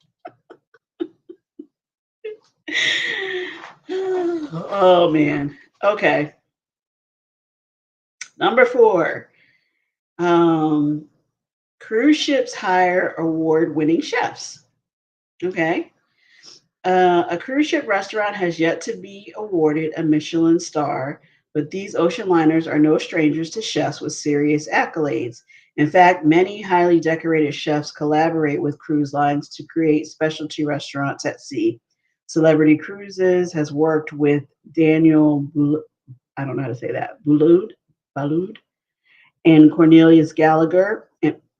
Oh man. Okay. Number 4. Um, cruise ships hire award-winning chefs. Okay. A cruise ship restaurant has yet to be awarded a Michelin star, but these ocean liners are no strangers to chefs with serious accolades. In fact, many highly decorated chefs collaborate with cruise lines to create specialty restaurants at sea. Celebrity Cruises has worked with I don't know how to say that, Balud, and Cornelius Gallagher.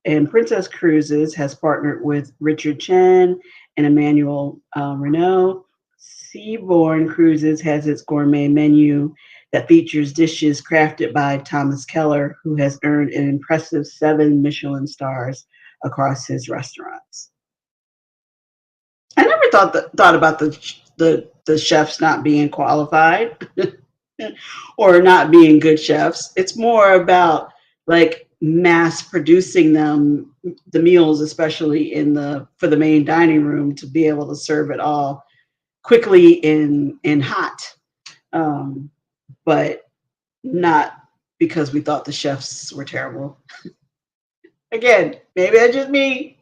And Princess Cruises has partnered with Richard Chen and Emmanuel Renault. Seabourn Cruises has its gourmet menu that features dishes crafted by Thomas Keller, who has earned an impressive 7 Michelin stars across his restaurants. I never thought about the chefs not being qualified or not being good chefs. It's more about like mass producing them, the meals, especially for the main dining room, to be able to serve it all quickly and hot. But not because we thought the chefs were terrible. Again, maybe that's just me.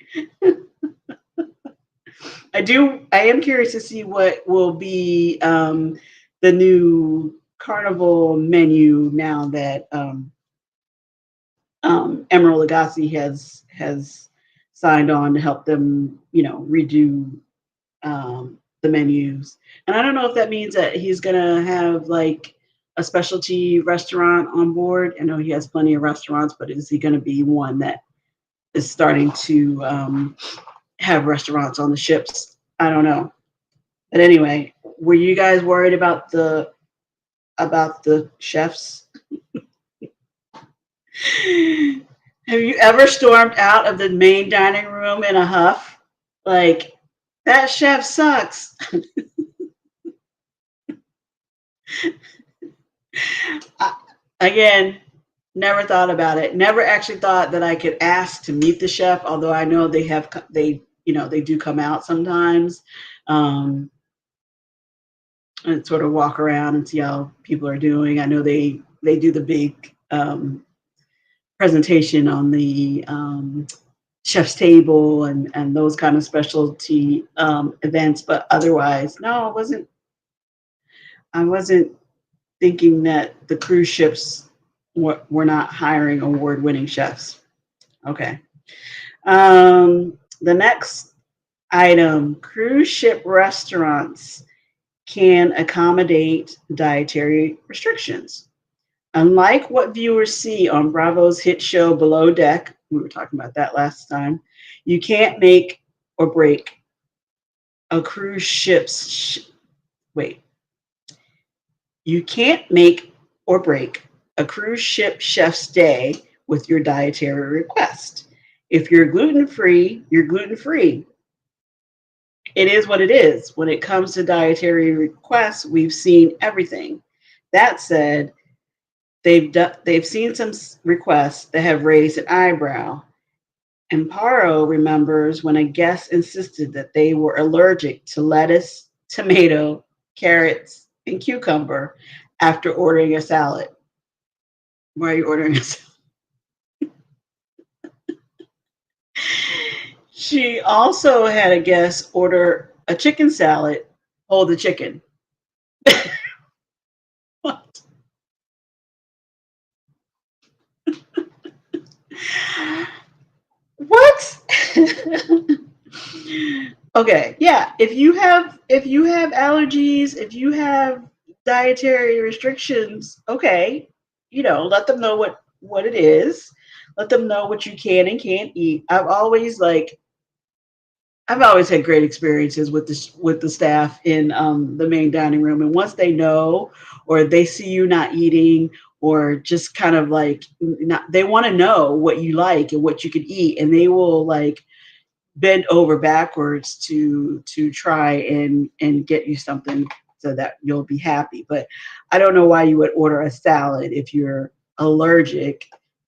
I am curious to see what will be the new carnival menu now that Emerald Lagasse has signed on to help them, redo the menus. And I don't know if that means that he's gonna have like a specialty restaurant on board. I know he has plenty of restaurants, but is he gonna be one that is starting to have restaurants on the ships? I don't know. But anyway, were you guys worried about the chefs? Have you ever stormed out of the main dining room in a huff? Like, that chef sucks. Again, never thought about it. Never actually thought that I could ask to meet the chef, although I know they do come out sometimes. And sort of walk around and see how people are doing. I know they do the big presentation on the chef's table and those kind of specialty events, but otherwise, no, I wasn't thinking that the cruise ships were not hiring award-winning chefs. Okay. The next item: cruise ship restaurants can accommodate dietary restrictions. Unlike what viewers see on Bravo's hit show Below Deck, we were talking about that last time, you can't make or break a cruise ship's wait. You can't make or break a cruise ship chef's day with your dietary request. If you're gluten-free, you're gluten-free. It is what it is. When it comes to dietary requests, we've seen everything. That said, they've seen some requests that have raised an eyebrow. Amparo remembers when a guest insisted that they were allergic to lettuce, tomato, carrots, and cucumber after ordering a salad. Why are you ordering a She also had a guest order a chicken salad. Hold the chicken. What? What? Okay, yeah. If you have allergies, if you have dietary restrictions, okay, let them know what it is. Let them know what you can and can't eat. I've always had great experiences with the staff in the main dining room, and once they know, or they see you not eating, or just kind of like not, they want to know what you like and what you can eat, and they will like bend over backwards to try and get you something so that you'll be happy. But I don't know why you would order a salad if you're allergic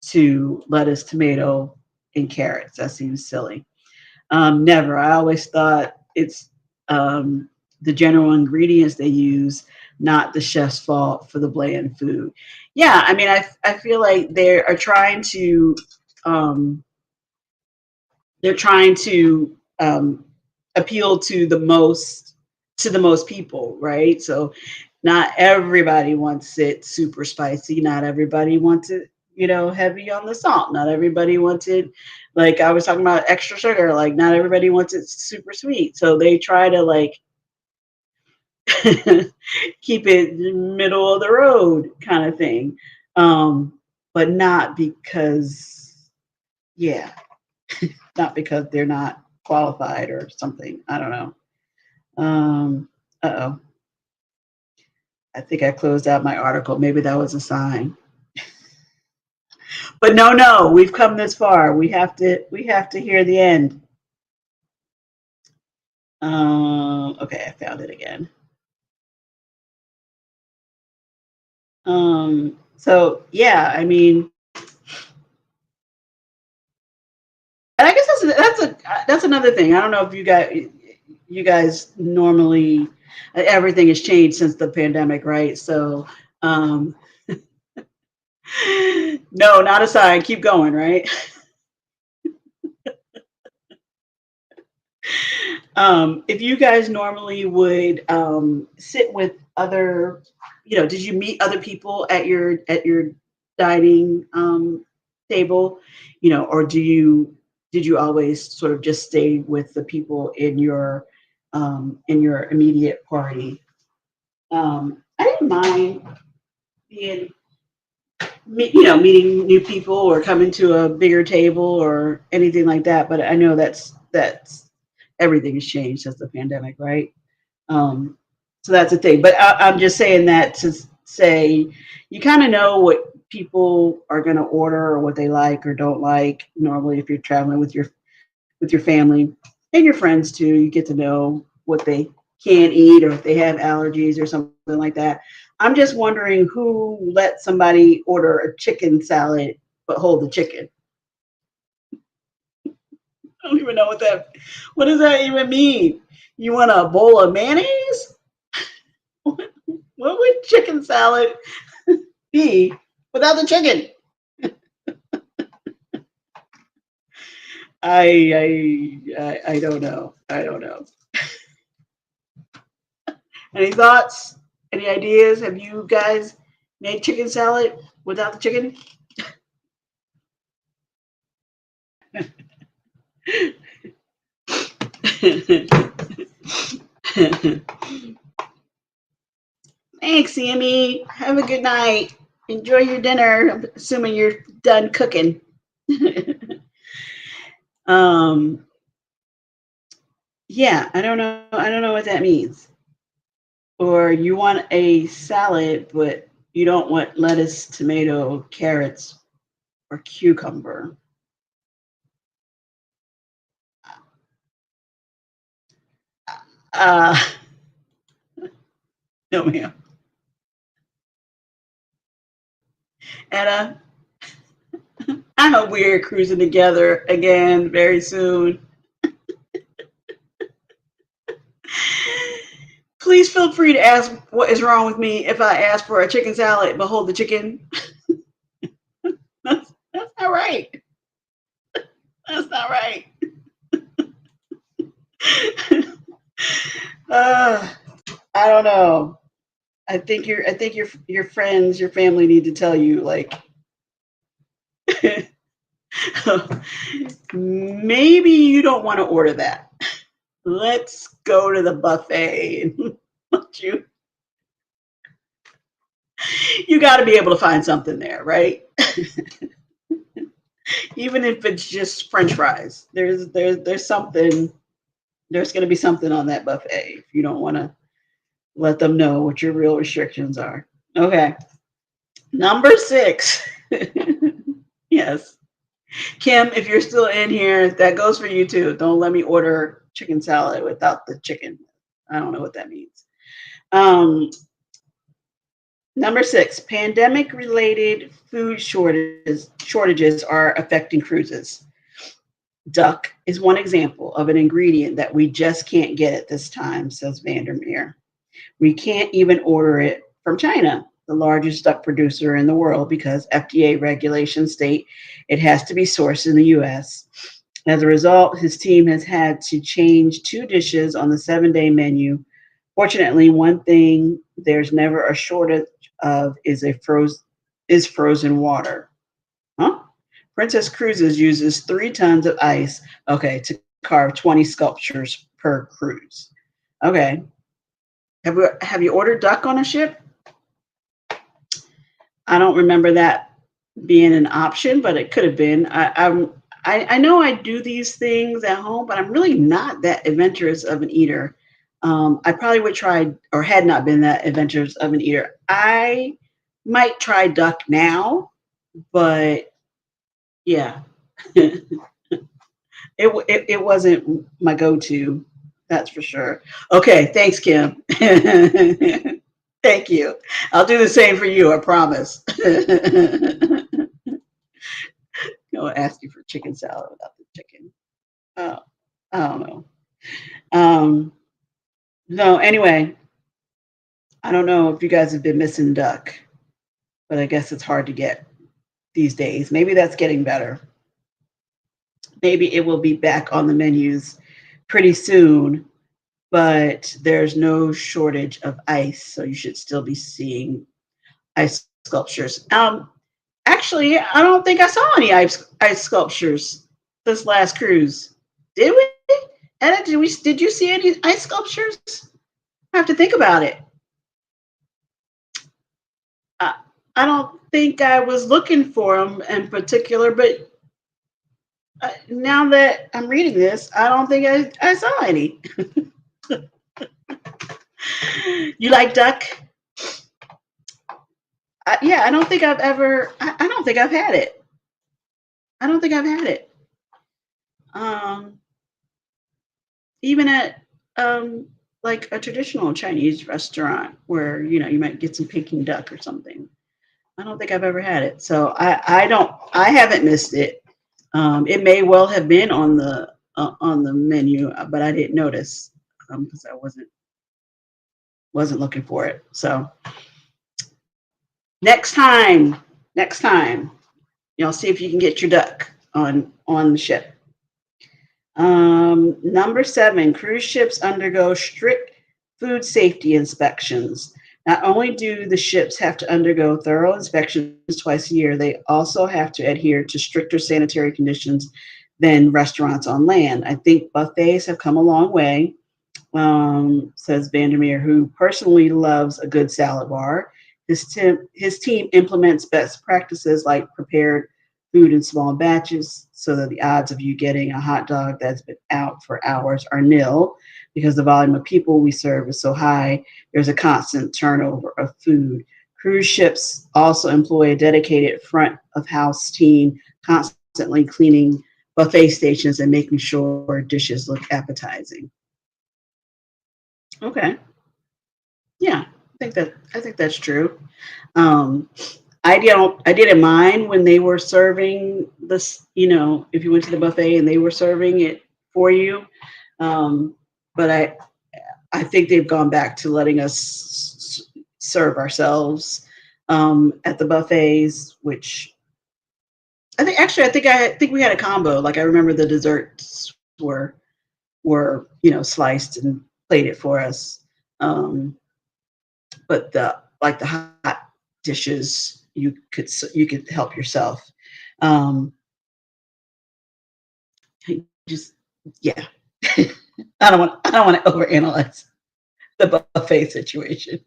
to lettuce, tomato, and carrots. That seems silly. Never. I always thought it's the general ingredients they use, not the chef's fault for the bland food. Yeah, I mean, I feel like um, they're trying to appeal to the most people, right? So not everybody wants it super spicy. Not everybody wants it, heavy on the salt. Not everybody wants it, like I was talking about, extra sugar. Like not everybody wants it super sweet. So they try to like keep it middle of the road kind of thing. Um, but not because, yeah, not because they're not qualified or something. I don't know. Uh-oh. I think I closed out my article. Maybe that was a sign. But no, no, we've come this far. We have to hear the end. Okay, I found it again. So yeah, I mean, and I guess that's another thing. I don't know if you guys normally, everything has changed since the pandemic, right? So um, no, not a sign. Keep going, right? If you guys normally would sit with other, did you meet other people at your dining table, or did you always sort of just stay with the people in your immediate party? I didn't mind being, meeting new people or coming to a bigger table or anything like that. But I know that's everything has changed since the pandemic, right? Um, so that's the thing. But I'm just saying that to say you kind of know what people are going to order or what they like or don't like. Normally, if you're traveling with your family and your friends too, you get to know what they can eat or if they have allergies or something like that. I'm just wondering who let somebody order a chicken salad but hold the chicken. I don't even know what does that even mean? You want a bowl of mayonnaise? What would chicken salad be without the chicken? I don't know. I don't know. Any thoughts? Any ideas? Have you guys made chicken salad without the chicken? Thanks, Sammy. Have a good night. Enjoy your dinner. I'm assuming you're done cooking. um, yeah, I don't know. I don't know what that means. Or you want a salad, but you don't want lettuce, tomato, carrots, or cucumber. Uh, no, ma'am. Etta, I hope we're cruising together again very soon. Please feel free to ask what is wrong with me if I ask for a chicken salad but hold the chicken. That's not right. That's not right. uh, I don't know. I think your friends, your family need to tell you like maybe you don't want to order that. Let's go to the buffet and you you got to be able to find something there, right? Even if it's just French fries, there's something. There's going to be something on that buffet if you don't want to let them know what your real restrictions are. Okay, number 6. Yes, Kim, if you're still in here, that goes for you too. Don't let me order chicken salad without the chicken. I don't know what that means. Um, Number 6, pandemic related food shortages are affecting cruises. Duck is one example of an ingredient that we just can't get at this time, says Vandermeer. We can't even order it from China, the largest duck producer in the world, because FDA regulations state it has to be sourced in the US. As a result, his team has had to change 2 dishes on the 7-day menu. Fortunately, one thing there's never a shortage of is frozen water. Huh? Princess Cruises uses 3 tons of ice, okay, to carve 20 sculptures per cruise. Okay. Have you ordered duck on a ship? I don't remember that being an option, but it could have been. I know I do these things at home, but I'm really not that adventurous of an eater. I probably would try, or had not been that adventurous of an eater. I might try duck now, but yeah, it wasn't my go-to. That's for sure. Okay, thanks, Kim. Thank you. I'll do the same for you. I promise. No, ask you for chicken salad without the chicken. Oh, I don't know. Um, no, anyway, I don't know if you guys have been missing duck, but I guess it's hard to get these days. Maybe that's getting better. Maybe it will be back on the menus pretty soon, but there's no shortage of ice, so you should still be seeing ice sculptures. Actually, I don't think I saw any ice sculptures this last cruise. Did we? Edda, did you see any ice sculptures? I have to think about it. I, I don't think I was looking for them in particular, but now that I'm reading this, I don't think I saw any. You like duck? Yeah, I don't think I've ever. I don't think I've had it. I don't think I've had it. Um, Even at um, like a traditional Chinese restaurant where you might get some Peking duck or something. I don't think I've ever had it, so I haven't missed it. It may well have been on the menu, but I didn't notice because I wasn't looking for it. So next time, next time, see if you can get your duck on the ship. Number 7, cruise ships undergo strict food safety inspections. Not only do the ships have to undergo thorough inspections twice a year, they also have to adhere to stricter sanitary conditions than restaurants on land. I think buffets have come a long way, says Vandermeer, who personally loves a good salad bar. His team implements best practices like prepared food in small batches so that the odds of you getting a hot dog that's been out for hours are nil because the volume of people we serve is so high. There's a constant turnover of food. Cruise ships also employ a dedicated front of house team constantly cleaning buffet stations and making sure dishes look appetizing. Okay. Yeah, I think that's true. Um, I didn't mind when they were serving this, if you went to the buffet and they were serving it for you. But I think they've gone back to letting us serve ourselves at the buffets, which I think we had a combo. Like I remember the desserts were sliced and plated for us. Um, but the hot dishes you could help yourself. Um, just yeah. I don't want to overanalyze the buffet situation.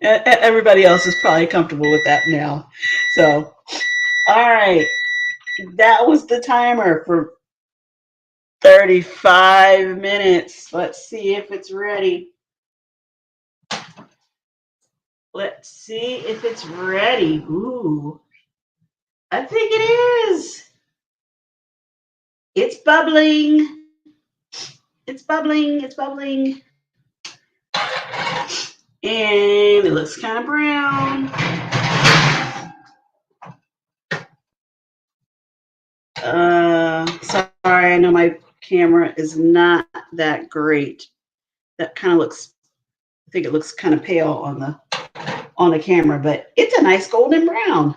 Everybody else is probably comfortable with that now. So, all right, that was the timer for 35 minutes. Let's see if it's ready. Let's see if it's ready. Ooh, I think it is. It's bubbling. It's bubbling. It's bubbling. And it looks kind of brown. Sorry, I know my camera is not that great. That kind of looks, I think it looks kind of pale on the camera, but it's a nice golden brown.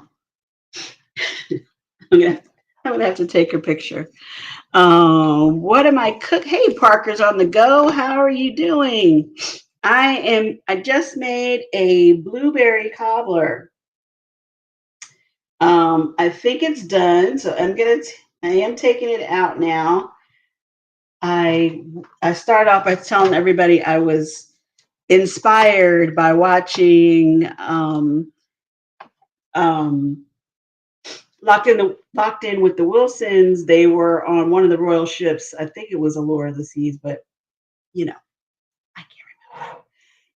I'm gonna, I'm gonna have to take a picture. What am I cook? Hey, Parker's on the go. How are you doing? I just made a blueberry cobbler. I think it's done, so I am taking it out now. I I started off by telling everybody I was inspired by watching um, Locked In with the Wilsons. They were on one of the royal ships. I think it was Allure of the Seas, but you know, I can't remember.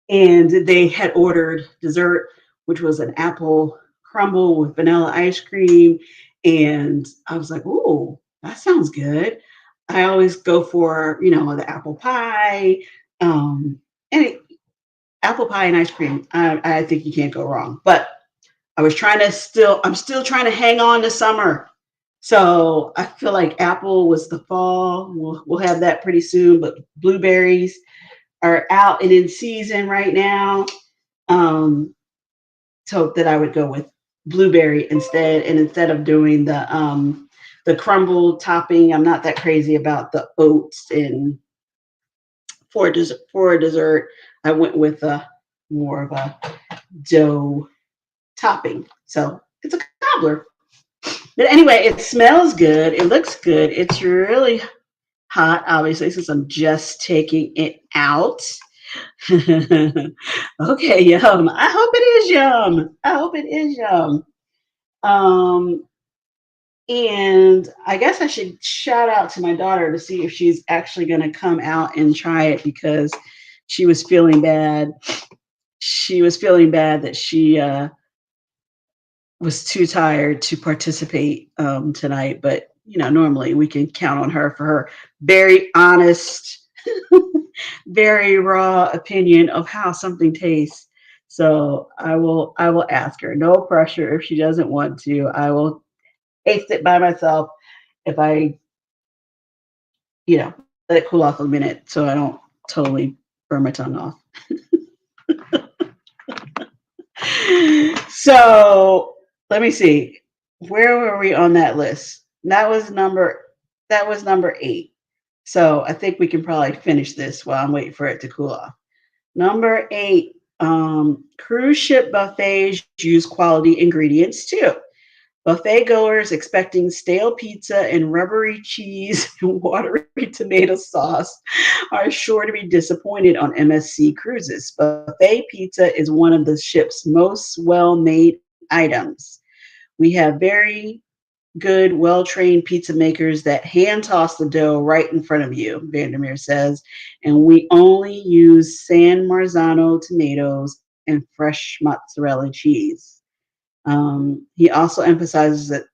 And they had ordered dessert, which was an apple crumble with vanilla ice cream. And I was like, "Ooh, that sounds good." I always go for the apple pie, and apple pie and ice cream. I think you can't go wrong. But I'm still trying to hang on to summer. So I feel like apple was the fall. We'll have that pretty soon. But blueberries are out and in season right now. Um, so that I would go with blueberry instead. And instead of doing the crumble topping, I'm not that crazy about the oats. And for a dessert, I went with a more of a dough topping. So it's a cobbler. But anyway, it smells good. It looks good. It's really hot, obviously, since I'm just taking it out. Okay, yum. I hope it is yum. I hope it is yum. Um, and I guess I should shout out to my daughter to see if she's actually going to come out and try it because she was feeling bad. She was feeling bad that she was too tired to participate tonight, but normally we can count on her for her very honest, very raw opinion of how something tastes. So I will ask her. No pressure if she doesn't want to. I will taste it by myself if I let it cool off a minute so I don't totally burn my tongue off. So let me see. Where were we on that list? That was number 8. So I think we can probably finish this while I'm waiting for it to cool off. Number 8, cruise ship buffets use quality ingredients too. Buffet goers expecting stale pizza and rubbery cheese and watery tomato sauce are sure to be disappointed on MSC cruises. Buffet pizza is one of the ship's most well-made items. We have very good, well-trained pizza makers that hand toss the dough right in front of you, Vandermeer says, and we only use San Marzano tomatoes and fresh mozzarella cheese. He also emphasizes that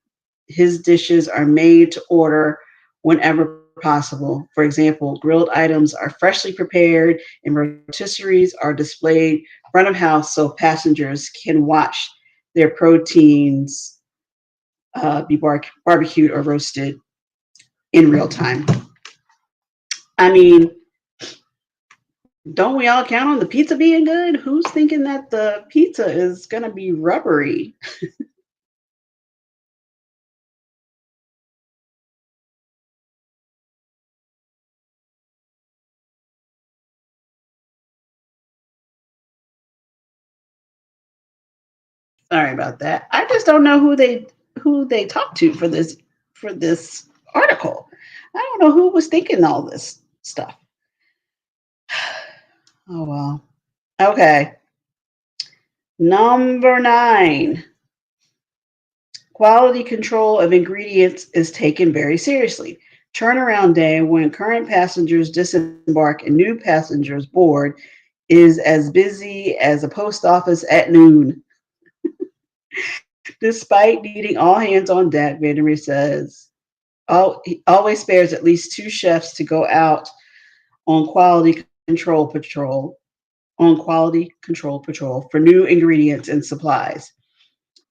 his dishes are made to order whenever possible. For example, grilled items are freshly prepared and rotisseries are displayed front of house so passengers can watch their proteins be barbecued or roasted in real time. I mean, don't we all count on the pizza being good? Who's thinking that the pizza is going to be rubbery? Sorry about that. I just don't know who they talked to for this article. I don't know who was thinking all this stuff. Oh well. Okay. Number 9. Quality control of ingredients is taken very seriously. Turnaround day when current passengers disembark and new passengers board is as busy as a post office at noon. Despite needing all hands on deck, Vandermeer says he always spares at least 2 chefs to go out on control patrol quality control patrol for new ingredients and supplies.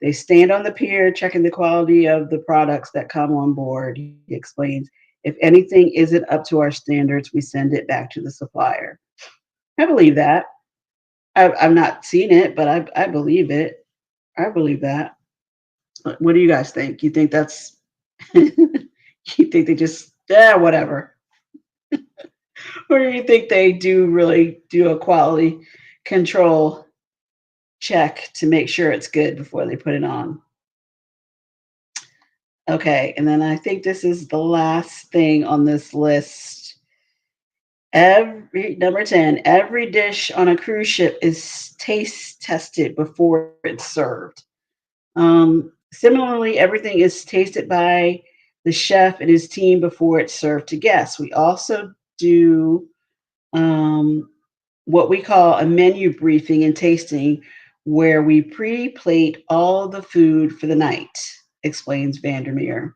They stand on the pier checking the quality of the products that come on board, he explains. If anything isn't up to our standards, we send it back to the supplier. I believe that. I've not seen it, but I believe it. I believe that. What do you guys think? You think that's, you think they just, whatever? Or do you think they do really do a quality control check to make sure it's good before they put it on? Okay, and then I think this is the last thing on this list. Every number 10, every dish on a cruise ship is taste tested before it's served. Similarly, everything is tasted by the chef and his team before it's served to guests. We also do um, what we call a menu briefing and tasting, where we pre-plate all the food for the night, explains Vandermeer.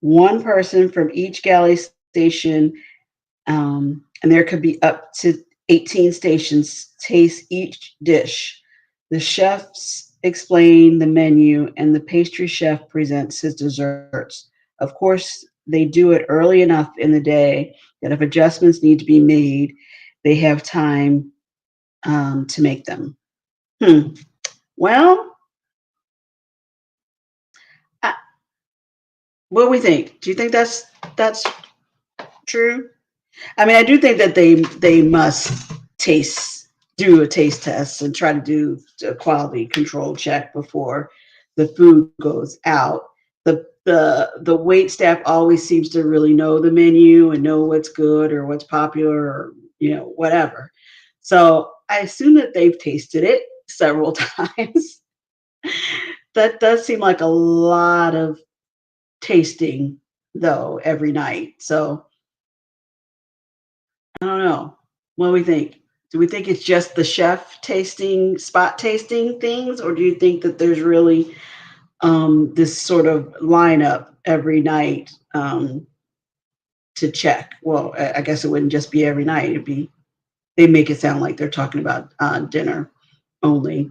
One person from each galley station, and there could be up to 18 stations, taste each dish. The chefs explain the menu, and the pastry chef presents his desserts. Of course, they do it early enough in the day that if adjustments need to be made, they have time to make them. Hmm. Well, I, what do we think? Do you think that's true? I mean, I do think that they must taste do a taste test and try to do a quality control check before the food goes out. The wait staff always seems to really know the menu and know what's good or what's popular or whatever. So I assume that they've tasted it several times. That does seem like a lot of tasting though every night. So I don't know. What do we think? Do we think it's just the chef tasting, spot tasting things, or do you think that there's really this sort of lineup every night to check? Well, I guess it wouldn't just be every night. It'd be they make it sound like they're talking about dinner only.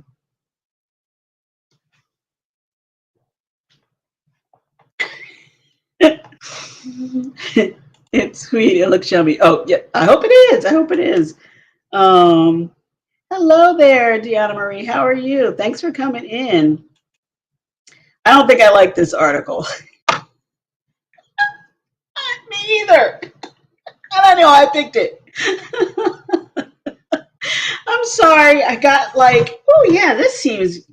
It's sweet. It looks yummy. Oh yeah, I hope it is. I hope it is. Um, Hello there, Deanna Marie. How are you? Thanks for coming in. I don't think I like this article. Me either. I don't know. I picked it. I'm sorry. I got like, oh yeah, this seems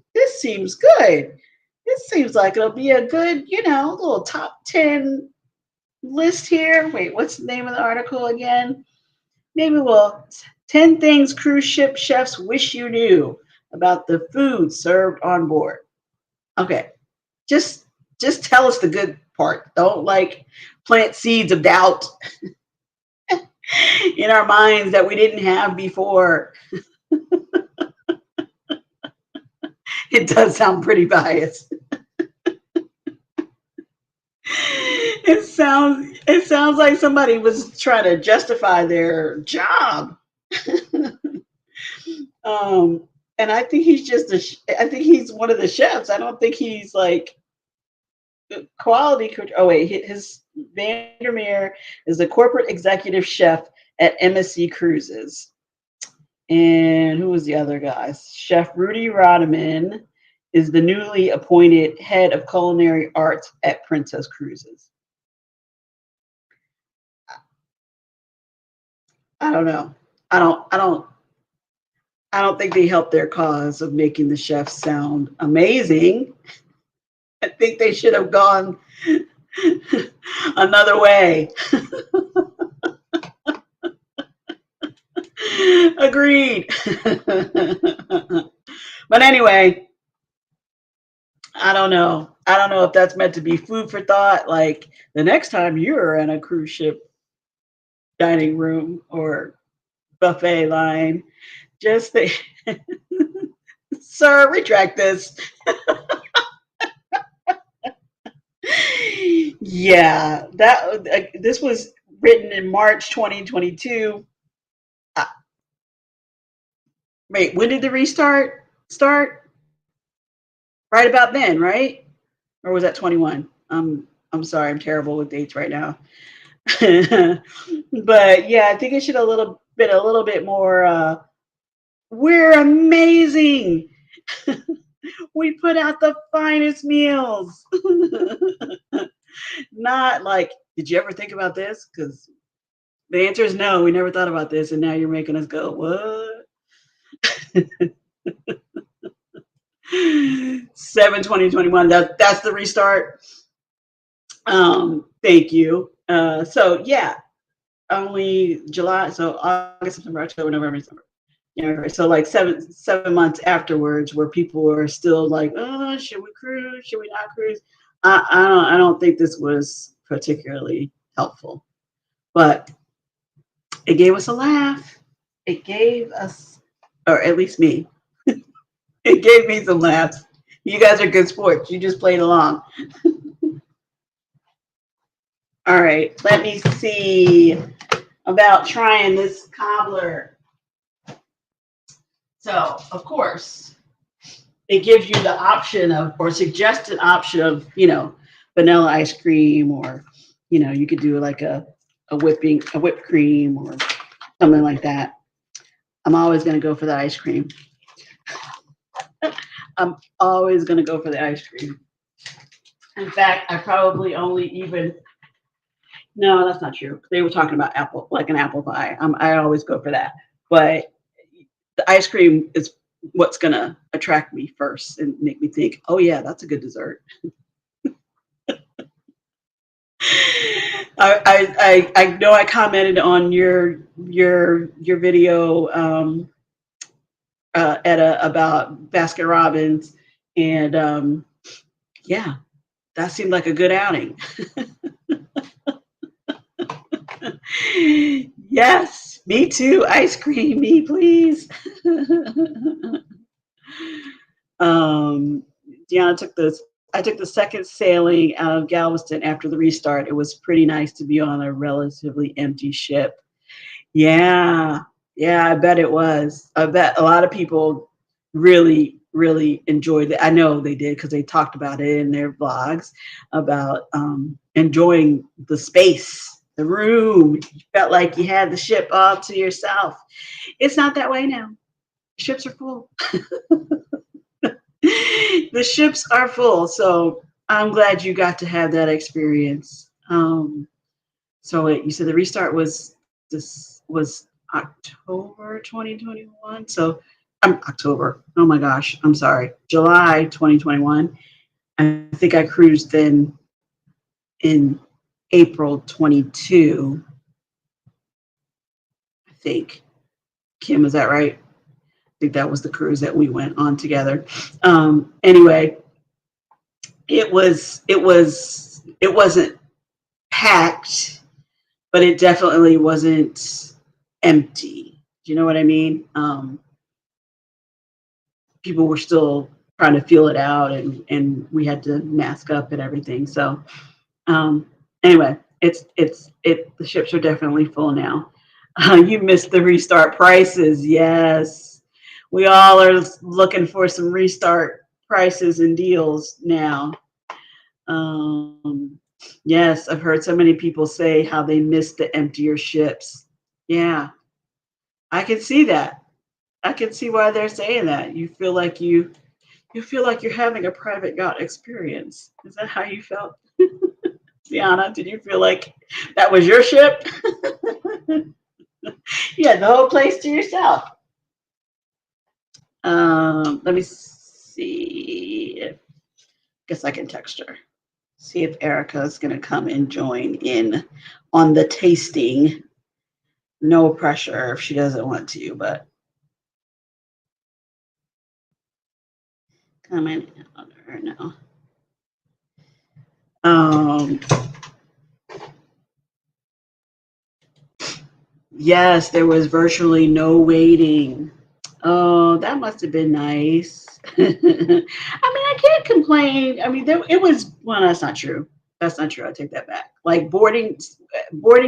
good. This seems like it'll be a good, little top 10 list here. Wait, what's the name of the article again? Maybe we'll 10 things cruise ship chefs wish you knew about the food served on board. Okay. Just just tell us the good part. Don't like plant seeds of doubt in our minds that we didn't have before. It does sound pretty biased. It sounds like somebody was trying to justify their job. um, and I think he's I think he's one of the chefs. I don't think he's like quality. Oh wait, his Vandermeer is the corporate executive chef at MSC Cruises. And who was the other guy? Chef Rudy Rodman is the newly appointed head of culinary arts at Princess Cruises. I don't know. I don't. I don't think they helped their cause of making the chefs sound amazing. I think they should have gone another way. Agreed. But anyway, I don't know. I don't know if that's meant to be food for thought. Like the next time you're in a cruise ship dining room or buffet line, just think, sir, retract this. Yeah, that this was written in March 2022. Uh, Wait, when did the restart start? Right about then, right? Or was that 21? I'm sorry, I'm terrible with dates right now. But yeah, I think it should a little bit more. We're amazing. We put out the finest meals. Not like, did you ever think about this? Because the answer is no. We never thought about this, and now you're making us go what? 7/20/21. That's the restart. Thank you. So yeah, only July. So August, September, October, November, December. Yeah, so like 7 months afterwards, where people were still like, "Oh, should we cruise? Should we not cruise?" I don't think this was particularly helpful, but it gave us a laugh. It gave us, or at least me, it gave me some laughs. You guys are good sports. You just played along. All right, let me see about trying this cobbler. So, of course, it gives you the option of, or suggested option of, vanilla ice cream, or, you could do like a whipped cream or something like that. I'm always going to go for the ice cream. I'm always going to go for the ice cream. In fact, I probably only even, no, that's not true. They were talking about apple, like an apple pie. I always go for that. But the ice cream is what's going to attract me first and make me think, oh, yeah, that's a good dessert. I know I commented on your video, Etta, about Baskin Robbins, and yeah, that seemed like a good outing. Yes, me too. Ice cream, me please. um, Deanna took this. I took the second sailing out of Galveston after the restart. It was pretty nice to be on a relatively empty ship. Yeah, yeah, I bet it was. I bet a lot of people really, really enjoyed it. I know they did because they talked about it in their vlogs about enjoying the space, the room. You felt like you had the ship all to yourself. It's not that way now. Ships are full. The ships are full. So I'm glad you got to have that experience. So wait, you said the restart was October 2021. So I'm October. Oh my gosh, I'm sorry. July 2021. I think I cruised then in April 22. I think. Kim, is that right? I think that was the cruise that we went on together. Anyway, it wasn't packed, but it definitely wasn't empty. Do you know what I mean? People were still trying to feel it out, and we had to mask up and everything. So um, anyway, the ships are definitely full now. You missed the restart prices. Yes, we all are looking for some restart prices and deals now. Um, yes, I've heard so many people say how they miss the emptier ships. Yeah, I can see that. I can see why they're saying that. You feel like you're having a private yacht experience. Is that how you felt? Sienna, did you feel like that was your ship? You had the whole place to yourself. Let me see. Guess I can text her. See if Erica is going to come and join in on the tasting. No pressure if she doesn't want to, but come in on her now. Yes, there was virtually no waiting. Oh, that must have been nice. I mean, I can't complain. I mean, it was, well, that's not true. That's not true. I take that back. Like boarding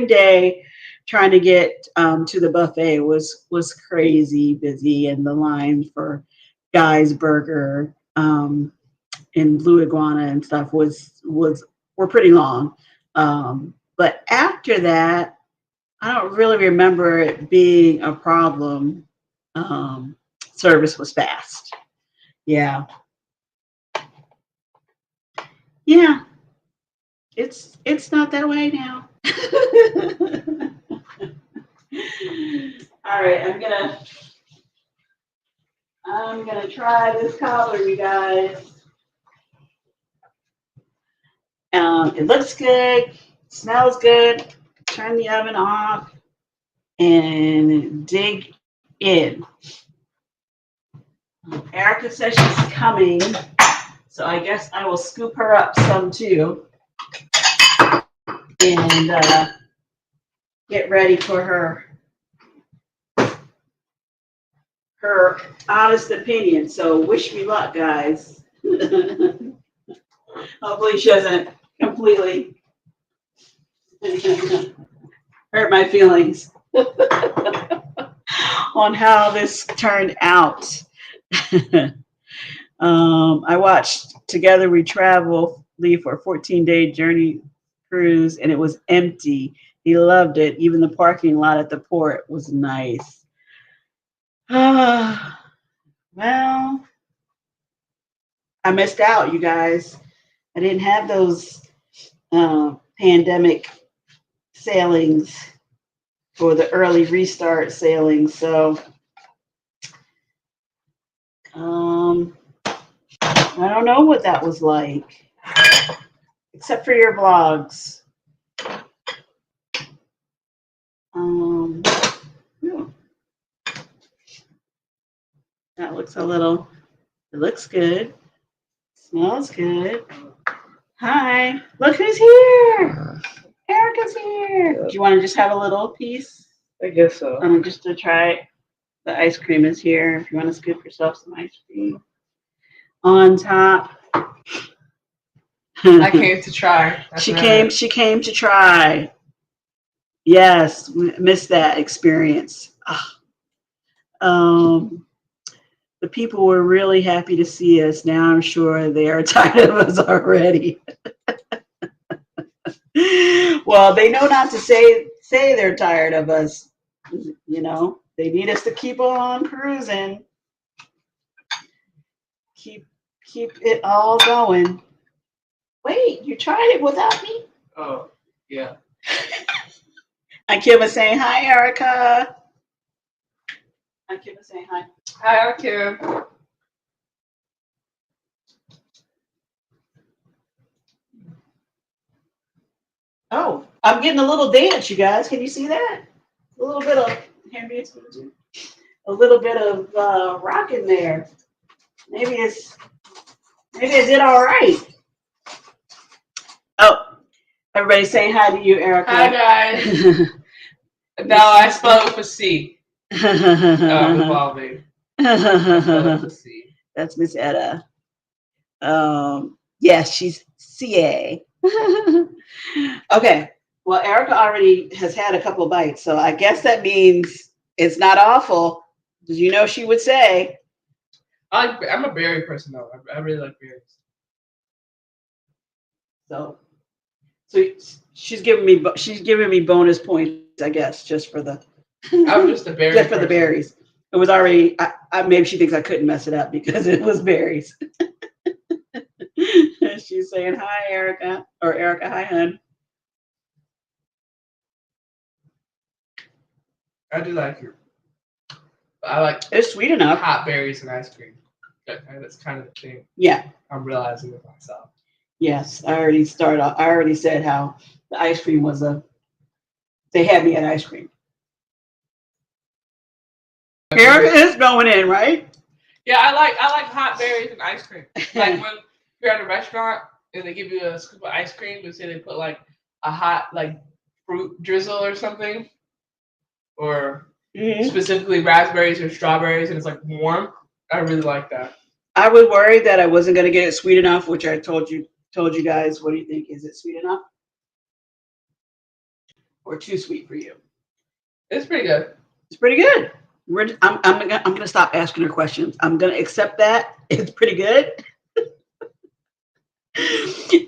day, trying to get to the buffet was crazy busy, and the line for Guy's Burger and Blue Iguana and stuff were pretty long. But after that, I don't really remember it being a problem. Service was fast. Yeah. Yeah. It's not that way now. All right, I'm gonna try this cobbler, you guys. It looks good, smells good. Turn the oven off and dig in. Erica says she's coming, so I guess I will scoop her up some too and get ready for her honest opinion. So wish me luck, guys. Hopefully she doesn't completely hurt my feelings on how this turned out. I watched Together We Travel leave for a 14-day journey cruise, and it was empty. He loved it. Even the parking lot at the port was nice. Well, I missed out, you guys. I didn't have those pandemic sailings for the early restart sailings. So I don't know what that was like, except for your vlogs. That looks it looks good. Smells good. Hi, look who's here. Erica's here. Do you want to just have a little piece? I guess so. Just to try. The ice cream is here. If you want to scoop yourself some ice cream on top. I came to try. She came to try. Yes, missed that experience. The people were really happy to see us. Now I'm sure they are tired of us already. Well, they know not to say they're tired of us. You know, they need us to keep on cruising. Keep it all going. Wait, you tried it without me? Oh, yeah. Akiva saying hi, Erica. Akiva saying hi. Hi, Akiva. Oh, I'm getting a little dance, you guys. Can you see that? A little bit of a little bit of rock in there. Maybe I did all right. Oh, everybody's saying hi to you, Erica. Hi, guys. No, I spelled it with a C. Evolving. That's Miss Etta. Yes, she's CA. Okay. Well, Erica already has had a couple bites, so I guess that means it's not awful. You know, she would say. I'm a berry person, though. I really like berries. So she's giving me bonus points, I guess, just for the. I'm just a berry. Just for the berries. It was already. I maybe she thinks I couldn't mess it up because it was berries. She's saying hi, Erica, or Erica, hi, hun. I do like it. I like It's sweet enough. hot berries and ice cream. That's kind of the thing Yeah. I'm realizing with myself. Yes. I already said how the ice cream was they had me at ice cream. Erica is going in, right? Yeah, I like hot berries and ice cream. Like when you're at a restaurant and they give you a scoop of ice cream, but say they put like a hot like fruit drizzle or something, or specifically raspberries or strawberries, and it's like warm. I really like that. I was worried that I wasn't going to get it sweet enough, which I told you guys. What do you think? Is it sweet enough or too sweet for you? It's pretty good. It's pretty good. I'm gonna stop asking her questions. I'm gonna accept that it's pretty good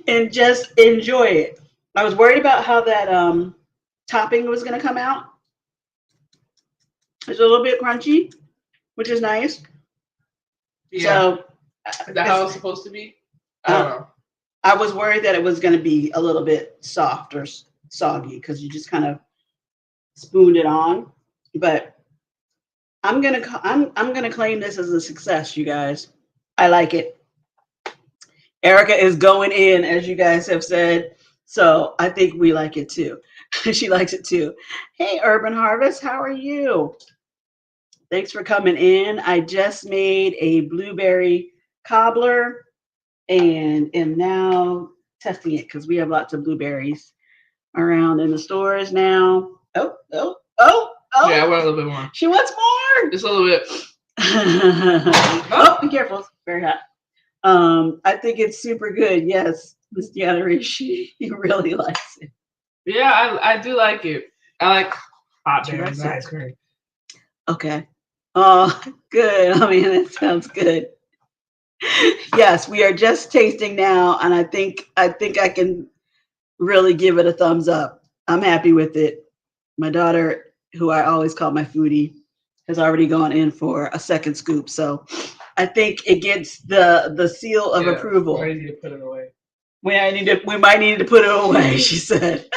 and just enjoy it. I was worried about how that topping was gonna come out. It's a little bit crunchy, which is nice. Yeah. So is that how it's supposed to be? I don't know. I was worried that it was going to be a little bit soft or soggy because you just kind of spooned it on. But I'm gonna claim this as a success, you guys. I like it. Erica is going in, as you guys have said. So I think we like it too. She likes it too. Hey, Urban Harvest, how are you? Thanks for coming in. I just made a blueberry cobbler and am now testing it because we have lots of blueberries around in the stores now. Oh. Yeah, I want a little bit more. She wants more. Just a little bit. Oh, be careful. It's very hot. I think it's super good. Yes, Miss Deanna, she really likes it. Yeah, I do like it. I like hot berries and ice cream. Okay. Oh, good. I mean, that sounds good. Yes, we are just tasting now, and I think I can really give it a thumbs up. I'm happy with it. My daughter, who I always call my foodie, has already gone in for a second scoop. So I think it gets the seal of approval. We might need to put it away. We might need to put it away, she said.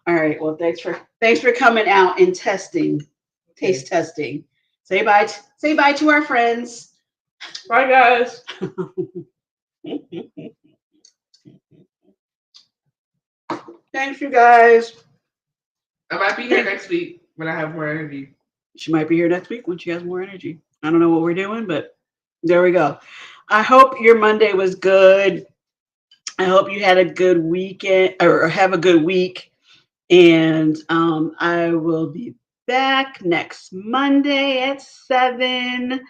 All right. Well, thanks for coming out and testing, taste testing. Say bye to our friends. Bye, guys. Thanks, you guys. I might be here next week when I have more energy. She might be here next week when she has more energy. I don't know what we're doing, but there we go. I hope your Monday was good. I hope you had a good weekend or have a good week. And I will be back next Monday at 7.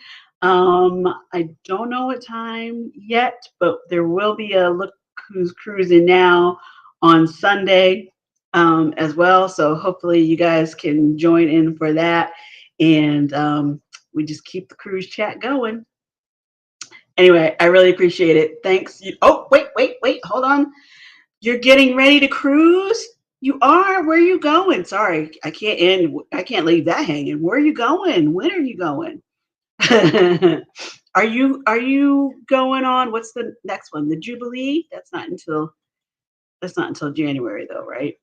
I don't know what time yet, but there will be a Look Who's Cruising Now on Sunday as well. So hopefully you guys can join in for that. And we just keep the cruise chat going. Anyway, I really appreciate it. Thanks. Oh, wait. Hold on. You're getting ready to cruise? You are? Where are you going? Sorry, I can't leave that hanging. Where are you going? When are you going? Are you going on, what's the next one? The Jubilee? That's not until January though, right?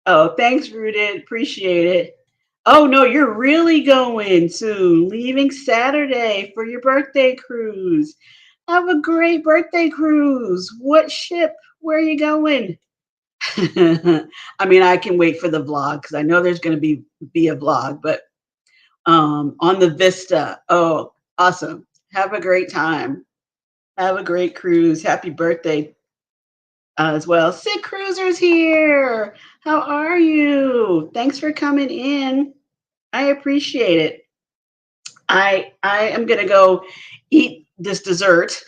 Oh, thanks, Rooted. Appreciate it. Oh no, you're really going soon. Leaving Saturday for your birthday cruise. Have a great birthday cruise. What ship? Where are you going? I mean, I can wait for the vlog because I know there's going to be a vlog, but on the Vista. Oh, awesome. Have a great time. Have a great cruise. Happy birthday as well. Sick Cruiser's here. How are you? Thanks for coming in. I appreciate it. I am going to go eat this dessert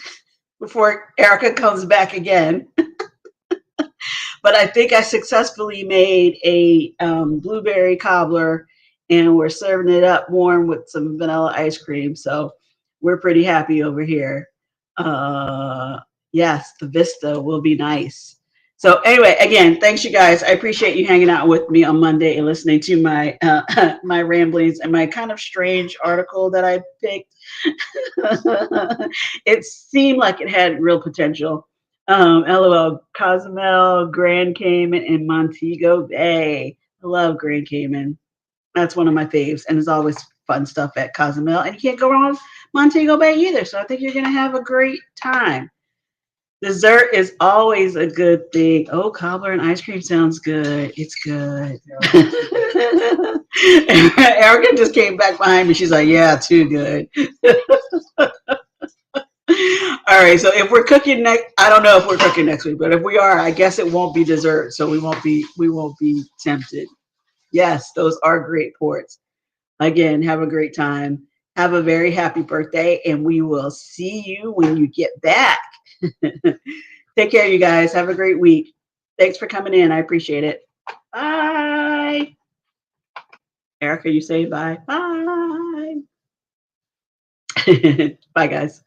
before Erica comes back again. But I think I successfully made a blueberry cobbler, and we're serving it up warm with some vanilla ice cream. So we're pretty happy over here. Yes, the Vista will be nice. So anyway, again, thanks you guys. I appreciate you hanging out with me on Monday and listening to my my ramblings and my kind of strange article that I picked. It seemed like it had real potential. LOL, Cozumel, Grand Cayman, and Montego Bay. I love Grand Cayman. That's one of my faves, and there's always fun stuff at Cozumel, and you can't go wrong with Montego Bay either. So I think you're gonna have a great time. Dessert is always a good thing. Oh, cobbler and ice cream sounds good. It's good. Erica just came back behind me. She's like, "Yeah, too good." All right. So if we're cooking next, I don't know if we're cooking next week, but if we are, I guess it won't be dessert, so we won't be tempted. Yes, those are great ports. Again, have a great time. Have a very happy birthday, and we will see you when you get back. Take care, you guys. Have a great week. Thanks for coming in. I appreciate it. Bye. Erica, you say bye. Bye. Bye, guys.